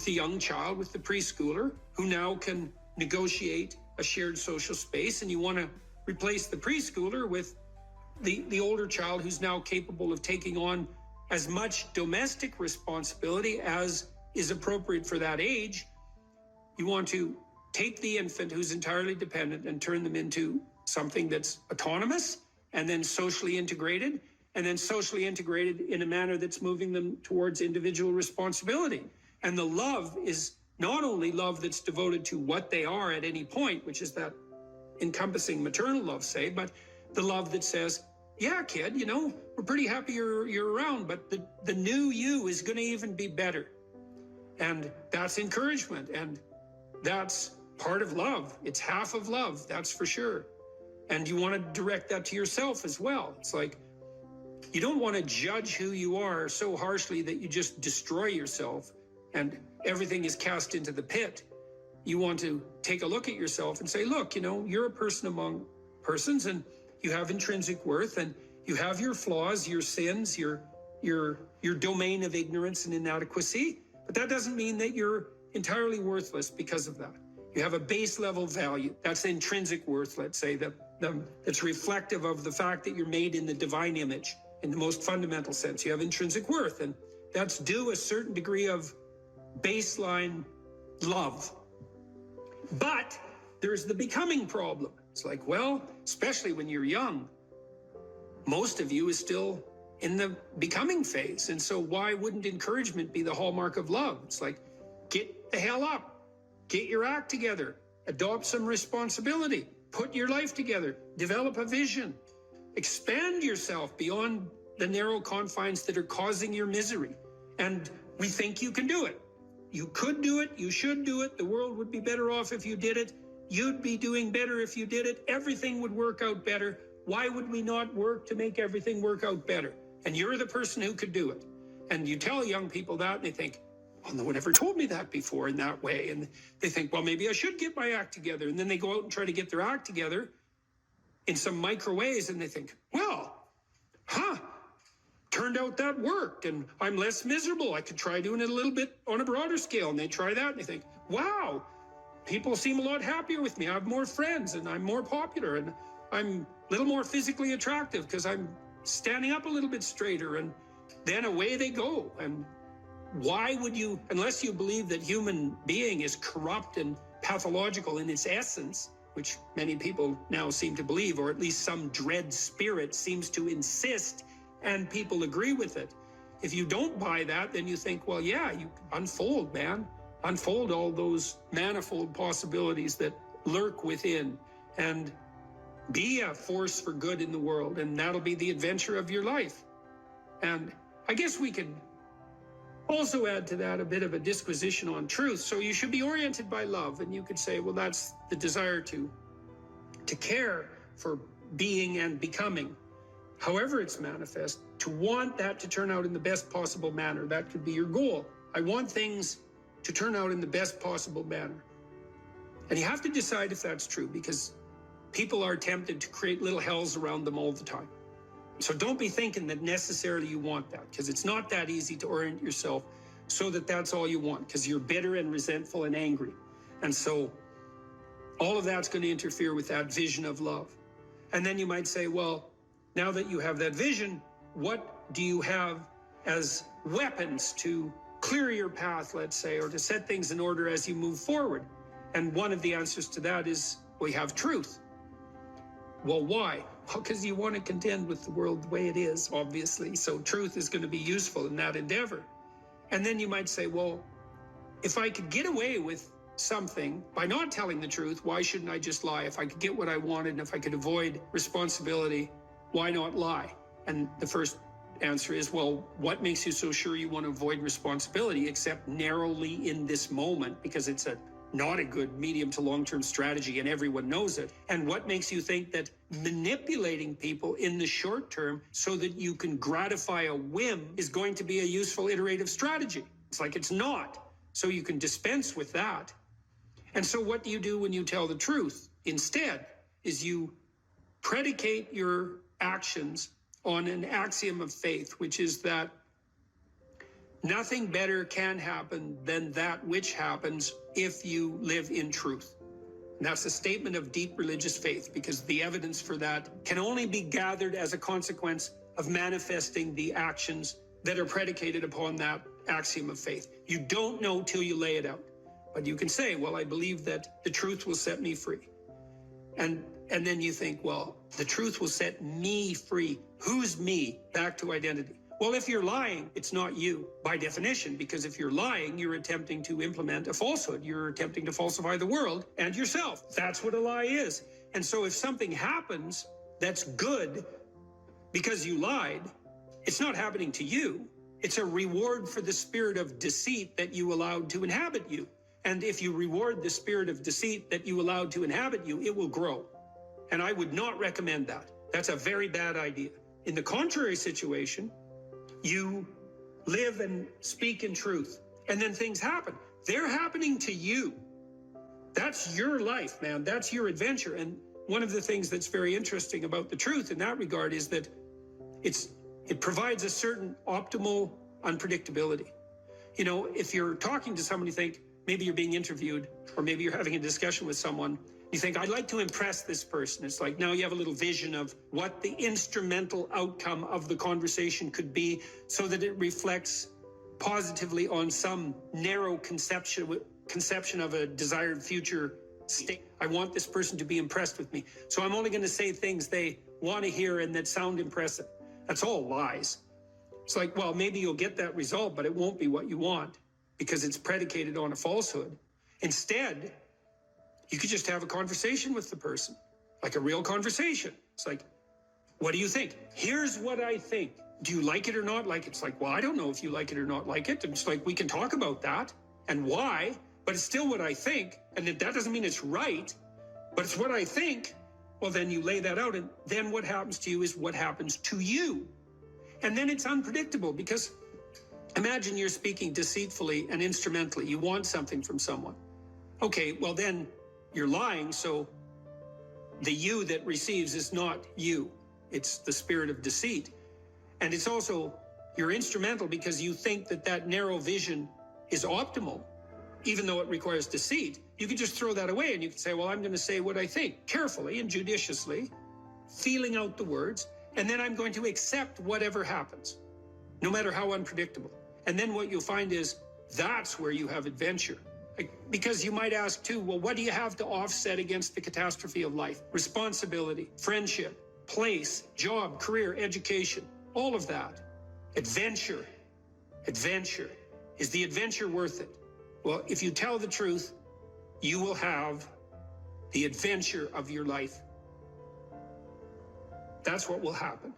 young child, with the preschooler, who now can negotiate a shared social space. And you want to replace the preschooler with the older child who's now capable of taking on as much domestic responsibility as is appropriate for that age. You want to take the infant who's entirely dependent and turn them into something that's autonomous and then socially integrated in a manner that's moving them towards individual responsibility. And the love is not only love that's devoted to what they are at any point, which is that encompassing maternal love, say, but the love that says, yeah, kid, we're pretty happy you're around, but the new you is going to even be better. And that's encouragement, and that's part of love. It's half of love, that's for sure. And you want to direct that to yourself as well. It's like, you don't want to judge who you are so harshly that you just destroy yourself and everything is cast into the pit. You want to take a look at yourself and say, look, you're a person among persons, and you have intrinsic worth, and you have your flaws, your sins, your domain of ignorance and inadequacy. But that doesn't mean that you're entirely worthless because of that. You have a base level value. That's intrinsic worth, let's say, that's reflective of the fact that you're made in the divine image in the most fundamental sense. You have intrinsic worth, and that's due a certain degree of baseline love. But there's the becoming problem. It's like, well, especially when you're young, most of you is still in the becoming phase. And so why wouldn't encouragement be the hallmark of love? It's like, get the hell up, get your act together, adopt some responsibility, put your life together, develop a vision, expand yourself beyond the narrow confines that are causing your misery. And we think you can do it. You could do it, you should do it, the world would be better off if you did it, you'd be doing better if you did it, everything would work out better. Why would we not work to make everything work out better? And you're the person who could do it. And you tell young people that and they think, well, no one ever told me that before in that way. And they think, well, maybe I should get my act together. And then they go out and try to get their act together in some micro ways. And they think, well, turned out that worked. And I'm less miserable. I could try doing it a little bit on a broader scale. And they try that and they think, wow, people seem a lot happier with me. I have more friends and I'm more popular and I'm a little more physically attractive because I'm standing up a little bit straighter. And then away they go. And why would you, unless you believe that human being is corrupt and pathological in its essence, which many people now seem to believe, or at least some dread spirit seems to insist, and people agree with it. If you don't buy that, then you think, well, yeah, you unfold, man. Unfold all those manifold possibilities that lurk within and be a force for good in the world, and that'll be the adventure of your life. And I guess we could also add to that a bit of a disquisition on truth. So you should be oriented by love, and you could say, well, that's the desire to care for being and becoming, however it's manifest, to want that to turn out in the best possible manner. That could be your goal. I want things to turn out in the best possible manner. And you have to decide if that's true, because people are tempted to create little hells around them all the time. So don't be thinking that necessarily you want that, because it's not that easy to orient yourself so that that's all you want, because you're bitter and resentful and angry. And so all of that's going to interfere with that vision of love. And then you might say, well, now that you have that vision, what do you have as weapons to clear your path, let's say, or to set things in order as you move forward? And one of the answers to that is, we have truth. Well, why? Well, because you want to contend with the world the way it is, obviously. So truth is going to be useful in that endeavor. And then you might say, well, if I could get away with something by not telling the truth, why shouldn't I just lie? If I could get what I wanted and if I could avoid responsibility, why not lie? And the first answer is, well, what makes you so sure you want to avoid responsibility, except narrowly in this moment, because it's not a good medium to long-term strategy and everyone knows it. And what makes you think that manipulating people in the short term so that you can gratify a whim is going to be a useful iterative strategy? It's like it's not. So you can dispense with that. And so what do you do when you tell the truth? Instead, is you predicate your actions on an axiom of faith, which is that nothing better can happen than that which happens if you live in truth. And that's a statement of deep religious faith, because the evidence for that can only be gathered as a consequence of manifesting the actions that are predicated upon that axiom of faith. You don't know till you lay it out. But you can say, well, I believe that the truth will set me free. And then you think, well, the truth will set me free. Who's me? Back to identity. Well, if you're lying, it's not you by definition, because if you're lying, you're attempting to implement a falsehood. You're attempting to falsify the world and yourself. That's what a lie is. And so if something happens that's good because you lied, it's not happening to you. It's a reward for the spirit of deceit that you allowed to inhabit you. And if you reward the spirit of deceit that you allowed to inhabit you, it will grow. And I would not recommend that. That's a very bad idea. In the contrary situation, you live and speak in truth, and then things happen. They're happening to you. That's your life, man. That's your adventure. And one of the things that's very interesting about the truth in that regard is that it provides a certain optimal unpredictability. You know, if you're talking to someone, you think maybe you're being interviewed, or maybe you're having a discussion with someone, you think, I'd like to impress this person. It's like now you have a little vision of what the instrumental outcome of the conversation could be so that it reflects positively on some narrow conception of a desired future state. I want this person to be impressed with me. So I'm only going to say things they want to hear and that sound impressive. That's all lies. It's like, well, maybe you'll get that result, but it won't be what you want because it's predicated on a falsehood. Instead, You could just have a conversation with the person, like a real conversation. It's like, what do you think? Here's what I think. Do you like it or not like it? It's like, well, I don't know if you like it or not like it. It's like, we can talk about that and why, but it's still what I think. And that doesn't mean it's right, but it's what I think. Well, then you lay that out, and then what happens to you is what happens to you. And then it's unpredictable, because imagine you're speaking deceitfully and instrumentally. You want something from someone. Okay, well then you're lying, so the you that receives is not you. It's the spirit of deceit. And it's also, you're instrumental because you think that that narrow vision is optimal, even though it requires deceit. You can just throw that away and you can say, well, I'm going to say what I think, carefully and judiciously, feeling out the words, and then I'm going to accept whatever happens, no matter how unpredictable. And then what you'll find is that's where you have adventure. Because you might ask too, well, what do you have to offset against the catastrophe of life? Responsibility, friendship, place, job, career, education, all of that. Adventure. Adventure. Is the adventure worth it? Well, if you tell the truth, you will have the adventure of your life. That's what will happen.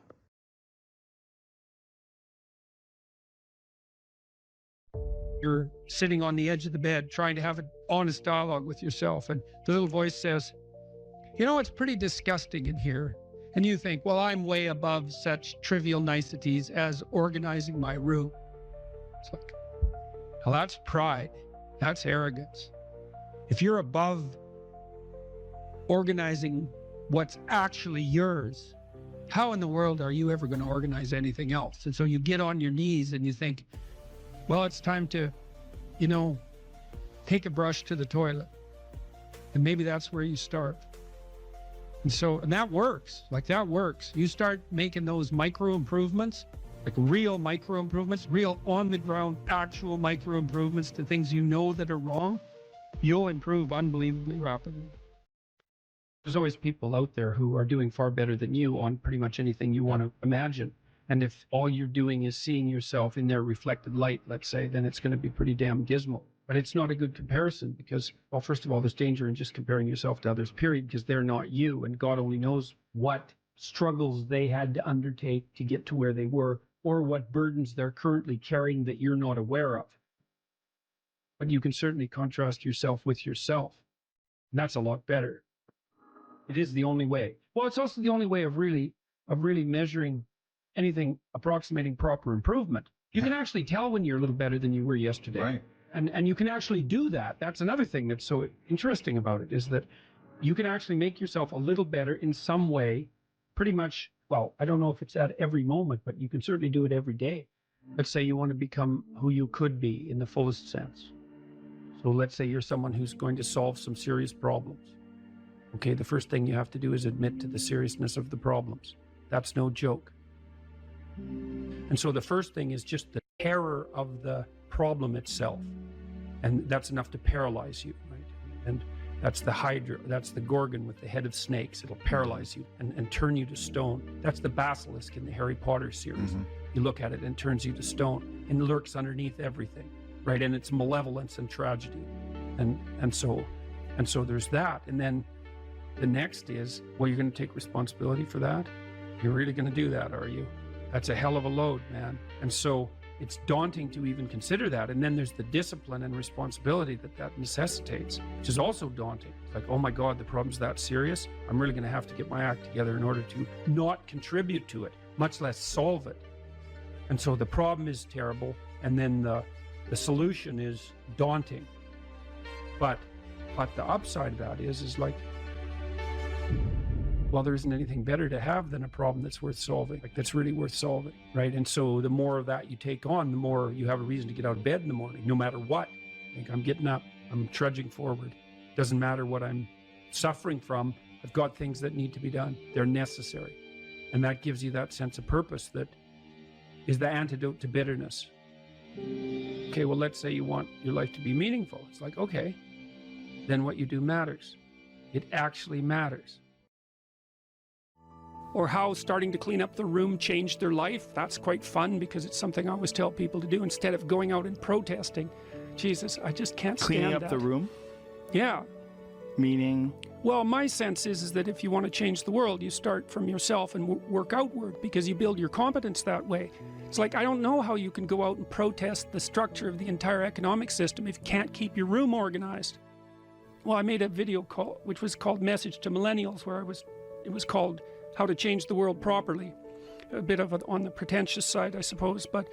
You're sitting on the edge of the bed trying to have an honest dialogue with yourself, and the little voice says, you know, it's pretty disgusting in here. And you think, well, I'm way above such trivial niceties as organizing my room. It's like, well, that's pride. That's arrogance. If you're above organizing what's actually yours, how in the world are you ever going to organize anything else? And so you get on your knees and you think, well, it's time to, you know, take a brush to the toilet. And maybe that's where you start. And that works. Like, that works. You start making those micro improvements, like real micro improvements, real on the ground, actual micro improvements to things you know that are wrong, you'll improve unbelievably rapidly. There's always people out there who are doing far better than you on pretty much anything you want to imagine. And if all you're doing is seeing yourself in their reflected light, let's say, then it's going to be pretty damn dismal. But it's not a good comparison because, well, first of all, there's danger in just comparing yourself to others, period, because they're not you. And God only knows what struggles they had to undertake to get to where they were, or what burdens they're currently carrying that you're not aware of. But you can certainly contrast yourself with yourself. And that's a lot better. It is the only way. Well, it's also the only way of really measuring anything approximating proper improvement. You can actually tell when you're a little better than you were yesterday. Right. And you can actually do that. That's another thing that's so interesting about it, is that you can actually make yourself a little better in some way, pretty much. Well, I don't know if it's at every moment, but you can certainly do it every day. Let's say you want to become who you could be in the fullest sense. So let's say you're someone who's going to solve some serious problems. Okay, the first thing you have to do is admit to the seriousness of the problems. That's no joke. And so the first thing is just the terror of the problem itself. And that's enough to paralyze you, right? And that's the Hydra, that's the Gorgon with the head of snakes. It'll paralyze you and turn you to stone. That's the basilisk in the Harry Potter series. Mm-hmm. You look at it and it turns you to stone and lurks underneath everything, right? And it's malevolence and tragedy. And so there's that. And then the next is, well, you're going to take responsibility for that? You're really going to do that, are you? That's a hell of a load, man. And so it's daunting to even consider that. And then there's the discipline and responsibility that necessitates, which is also daunting. It's like, oh my God, the problem's that serious. I'm really going to have to get my act together in order to not contribute to it, much less solve it. And so the problem is terrible. And then the solution is daunting. But the upside of that is like, well, there isn't anything better to have than a problem that's worth solving, like that's really worth solving, right? And so the more of that you take on, the more you have a reason to get out of bed in the morning, no matter what. Like, I'm getting up, I'm trudging forward. Doesn't matter what I'm suffering from. I've got things that need to be done. They're necessary. And that gives you that sense of purpose that is the antidote to bitterness. Okay, well, let's say you want your life to be meaningful. It's like, okay, then what you do matters. It actually matters. Or how starting to clean up the room changed their life. That's quite fun because it's something I always tell people to do instead of going out and protesting. Jesus, I just can't stand that. Cleaning up the room? Yeah. meaning? Well, my sense is that if you want to change the world, you start from yourself and work outward, because you build your competence that way. It's like, I don't know how you can go out and protest the structure of the entire economic system if you can't keep your room organized. Well, I made a video which was called Message to Millennials, where it was called How to Change the World Properly. A bit of on the pretentious side, I suppose, but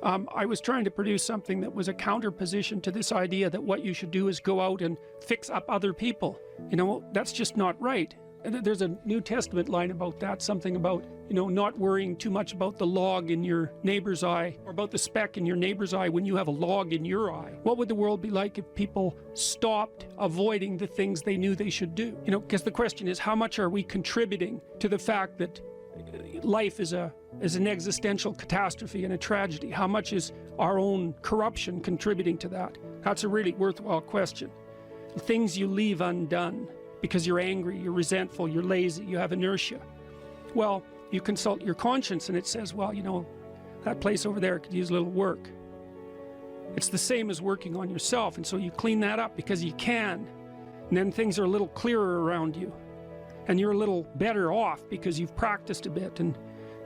I was trying to produce something that was a counterposition to this idea that what you should do is go out and fix up other people. You know, that's just not right. And there's a New Testament line about that, something about, you know, not worrying too much about the log in your neighbor's eye, or about the speck in your neighbor's eye when you have a log in your eye. What would the world be like if people stopped avoiding the things they knew they should do? You know, because the question is, how much are we contributing to the fact that life is an existential catastrophe and a tragedy? How much is our own corruption contributing to that? That's a really worthwhile question. The things you leave undone because you're angry, you're resentful, you're lazy, you have inertia. Well, you consult your conscience and it says, well, you know, that place over there could use a little work. It's the same as working on yourself, and so you clean that up because you can, and then things are a little clearer around you, and you're a little better off because you've practiced a bit, and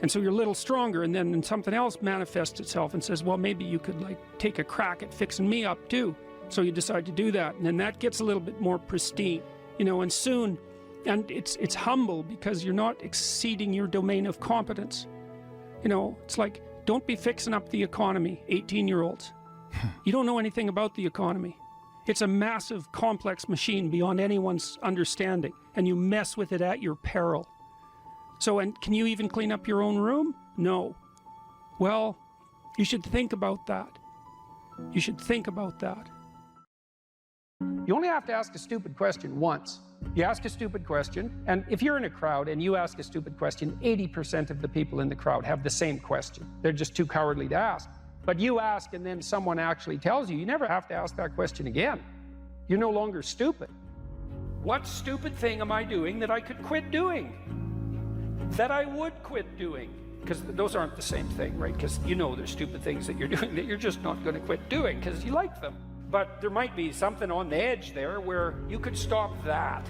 so you're a little stronger, and then something else manifests itself and says, well, maybe you could like take a crack at fixing me up too. So you decide to do that, and then that gets a little bit more pristine, you know, and soon, and it's humble because you're not exceeding your domain of competence. You know, it's like, don't be fixing up the economy, 18-year-olds. You don't know anything about the economy. It's a massive, complex machine beyond anyone's understanding, and you mess with it at your peril. So, and can you even clean up your own room? No. Well, you should think about that. You should think about that. You only have to ask a stupid question once. You ask a stupid question, and if you're in a crowd and you ask a stupid question, 80% of the people in the crowd have the same question. They're just too cowardly to ask. But you ask and then someone actually tells you, you never have to ask that question again. You're no longer stupid. What stupid thing am I doing that I could quit doing? That I would quit doing? Because those aren't the same thing, right? Because you know there's stupid things that you're doing that you're just not going to quit doing because you like them. But there might be something on the edge there where you could stop that.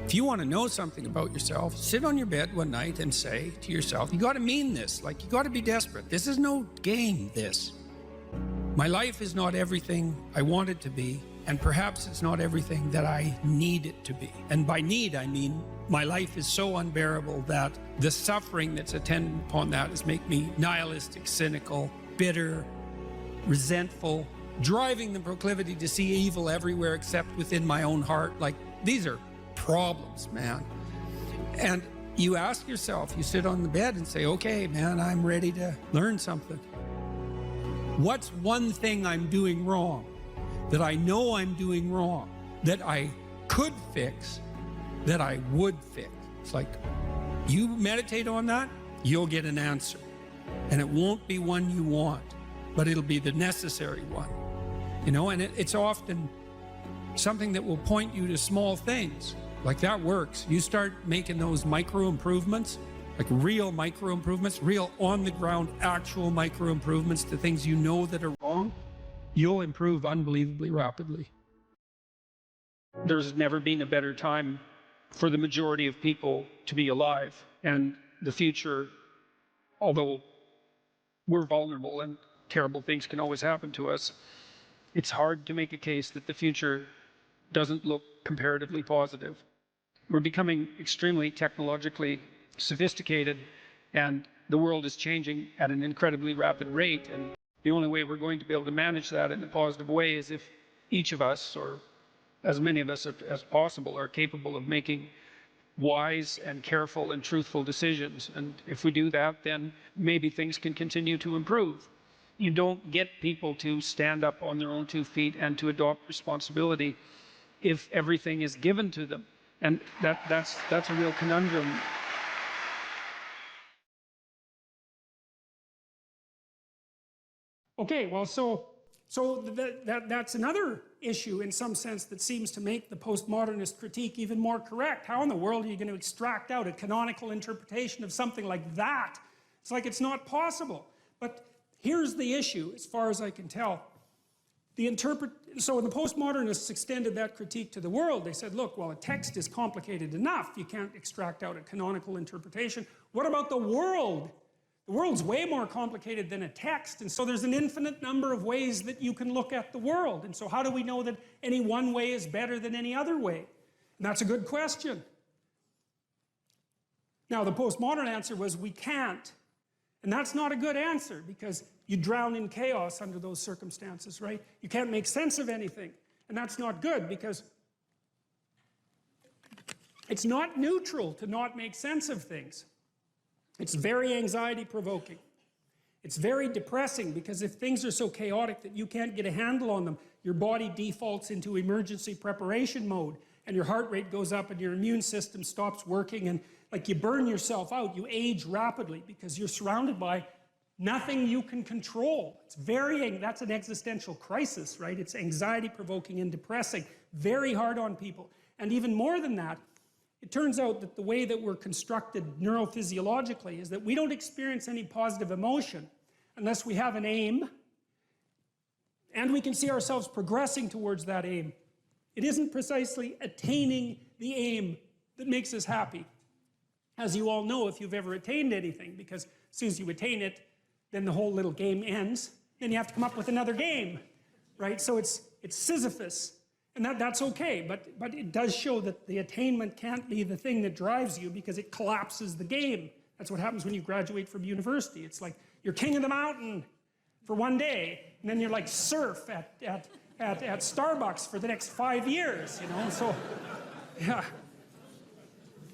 If you want to know something about yourself, sit on your bed one night and say to yourself, you got to mean this, like you got to be desperate. This is no game, this. My life is not everything I want it to be, and perhaps it's not everything that I need it to be. And by need, I mean my life is so unbearable that the suffering that's attendant upon that is make me nihilistic, cynical, bitter, resentful, driving the proclivity to see evil everywhere except within my own heart. Like, these are problems, man. And you ask yourself, you sit on the bed and say, okay, man, I'm ready to learn something. What's one thing I'm doing wrong that I know I'm doing wrong, that I could fix, that I would fix? It's like, you meditate on that, you'll get an answer. And it won't be one you want, but it'll be the necessary one. You know, and it's often something that will point you to small things. Like, that works. You start making those micro improvements, like real micro improvements, real on the ground, actual micro improvements to things you know that are wrong, you'll improve unbelievably rapidly. There's never been a better time for the majority of people to be alive. And the future, although we're vulnerable and terrible things can always happen to us, it's hard to make a case that the future doesn't look comparatively positive. We're becoming extremely technologically sophisticated, and the world is changing at an incredibly rapid rate. And the only way we're going to be able to manage that in a positive way is if each of us, or as many of us as possible, are capable of making wise and careful and truthful decisions. And if we do that, then maybe things can continue to improve. You don't get people to stand up on their own 2 feet and to adopt responsibility if everything is given to them. And that's a real conundrum. Okay, well, so that's another issue in some sense that seems to make the postmodernist critique even more correct. How in the world are you going to extract out a canonical interpretation of something like that? It's like it's not possible. But here's the issue, as far as I can tell. So when the postmodernists extended that critique to the world, they said, look, well, a text is complicated enough. You can't extract out a canonical interpretation. What about the world? The world's way more complicated than a text, and so there's an infinite number of ways that you can look at the world. And so how do we know that any one way is better than any other way? And that's a good question. Now, the postmodern answer was we can't. And that's not a good answer, because you drown in chaos under those circumstances, right? You can't make sense of anything. And that's not good, because it's not neutral to not make sense of things. It's very anxiety-provoking. It's very depressing, because if things are so chaotic that you can't get a handle on them, your body defaults into emergency preparation mode, and your heart rate goes up and your immune system stops working, and like you burn yourself out, you age rapidly because you're surrounded by nothing you can control. That's an existential crisis, right? It's anxiety-provoking and depressing, very hard on people. And even more than that, it turns out that the way that we're constructed neurophysiologically is that we don't experience any positive emotion unless we have an aim and we can see ourselves progressing towards that aim. It isn't precisely attaining the aim that makes us happy. As you all know, if you've ever attained anything, because as soon as you attain it, then the whole little game ends. Then you have to come up with another game, right? So it's Sisyphus, and that's okay, but it does show that the attainment can't be the thing that drives you, because it collapses the game. That's what happens when you graduate from university. It's like you're king of the mountain for one day, and then you're like surf at Starbucks for the next 5 years, you know? So, yeah.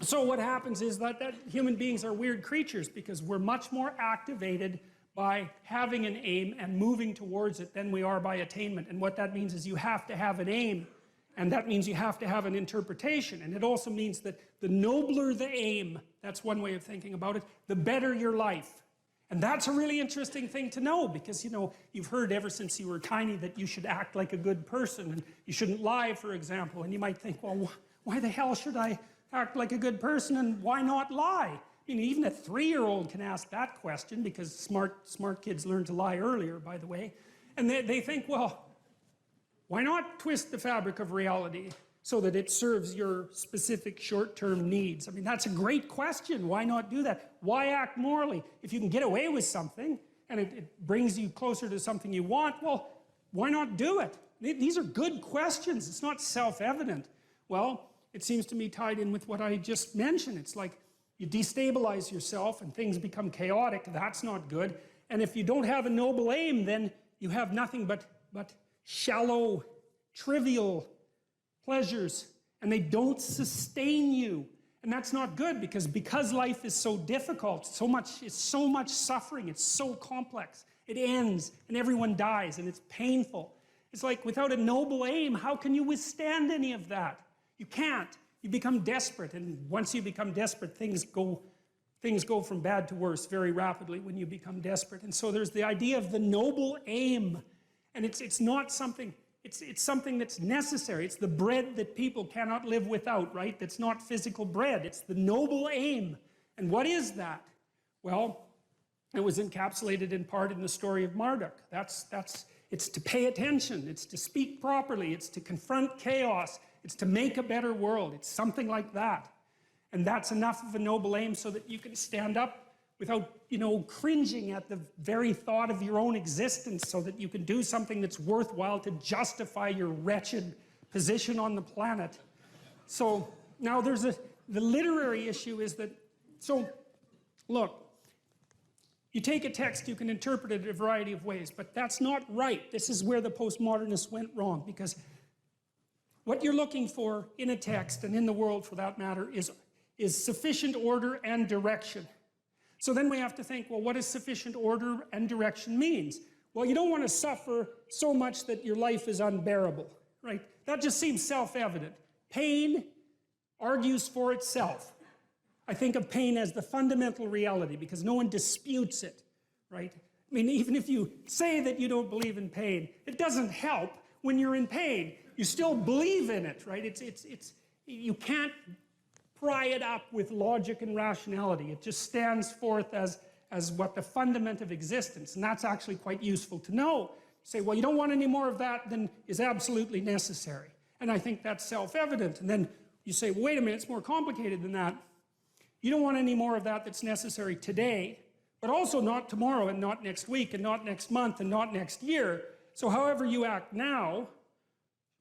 So what happens is that human beings are weird creatures, because we're much more activated by having an aim and moving towards it than we are by attainment. And what that means is you have to have an aim, and that means you have to have an interpretation. And it also means that the nobler the aim, that's one way of thinking about it, the better your life. And that's a really interesting thing to know, because, you know, you've heard ever since you were tiny that you should act like a good person, and you shouldn't lie, for example. And you might think, well, why the hell should I act like a good person, and why not lie? I mean, even a 3-year-old can ask that question, because smart kids learn to lie earlier, by the way. And they think, well, why not twist the fabric of reality so that it serves your specific short-term needs? I mean, that's a great question. Why not do that? Why act morally? If you can get away with something, and it brings you closer to something you want, well, why not do it? These are good questions. It's not self-evident. Well, it seems to me tied in with what I just mentioned. It's like you destabilize yourself and things become chaotic. That's not good. And if you don't have a noble aim, then you have nothing but shallow, trivial pleasures, and they don't sustain you. And that's not good, because life is so difficult, it's so much suffering, it's so complex. It ends and everyone dies and it's painful. It's like without a noble aim, how can you withstand any of that? You can't. You become desperate, and once you become desperate, things go from bad to worse very rapidly when you become desperate. And so there's the idea of the noble aim, and it's not something, it's something that's necessary. It's the bread that people cannot live without, right? That's not physical bread. It's the noble aim. And what is that? Well, it was encapsulated in part in the story of Marduk. It's to pay attention. It's to speak properly. It's to confront chaos. It's to make a better world. It's something like that. And that's enough of a noble aim so that you can stand up without, cringing at the very thought of your own existence, so that you can do something that's worthwhile to justify your wretched position on the planet. So now the literary issue is that, look, you take a text, you can interpret it a variety of ways, but that's not right. This is where the postmodernists went wrong, because what you're looking for in a text, and in the world for that matter, is sufficient order and direction. So then we have to think, well, what does sufficient order and direction means? Well, you don't want to suffer so much that your life is unbearable, right? That just seems self-evident. Pain argues for itself. I think of pain as the fundamental reality, because no one disputes it, right? I mean, even if you say that you don't believe in pain, it doesn't help when you're in pain. You still believe in it, right? You can't pry it up with logic and rationality. It just stands forth as what the fundament of existence, and that's actually quite useful to know. Say, well, you don't want any more of that than is absolutely necessary. And I think that's self-evident. And then you say, well, wait a minute, it's more complicated than that. You don't want any more of that that's necessary today, but also not tomorrow and not next week and not next month and not next year. So however you act now,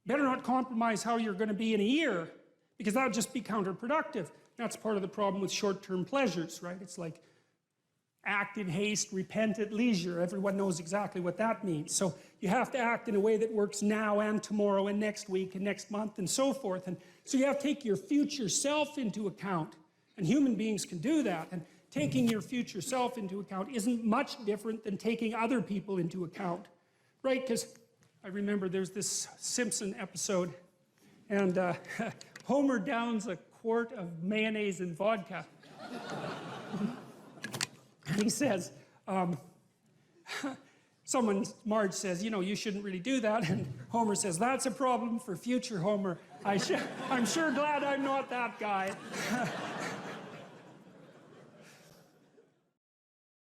better not compromise how you're going to be in a year, because that would just be counterproductive. That's part of the problem with short-term pleasures, right? It's like act in haste, repent at leisure. Everyone knows exactly what that means. So you have to act in a way that works now and tomorrow and next week and next month and so forth. And so you have to take your future self into account. And human beings can do that. And taking your future self into account isn't much different than taking other people into account, right? Because I remember there's this Simpson episode, and Homer downs a quart of mayonnaise and vodka. He says, Marge says, you know, you shouldn't really do that. And Homer says, that's a problem for future Homer. I'm sure glad I'm not that guy.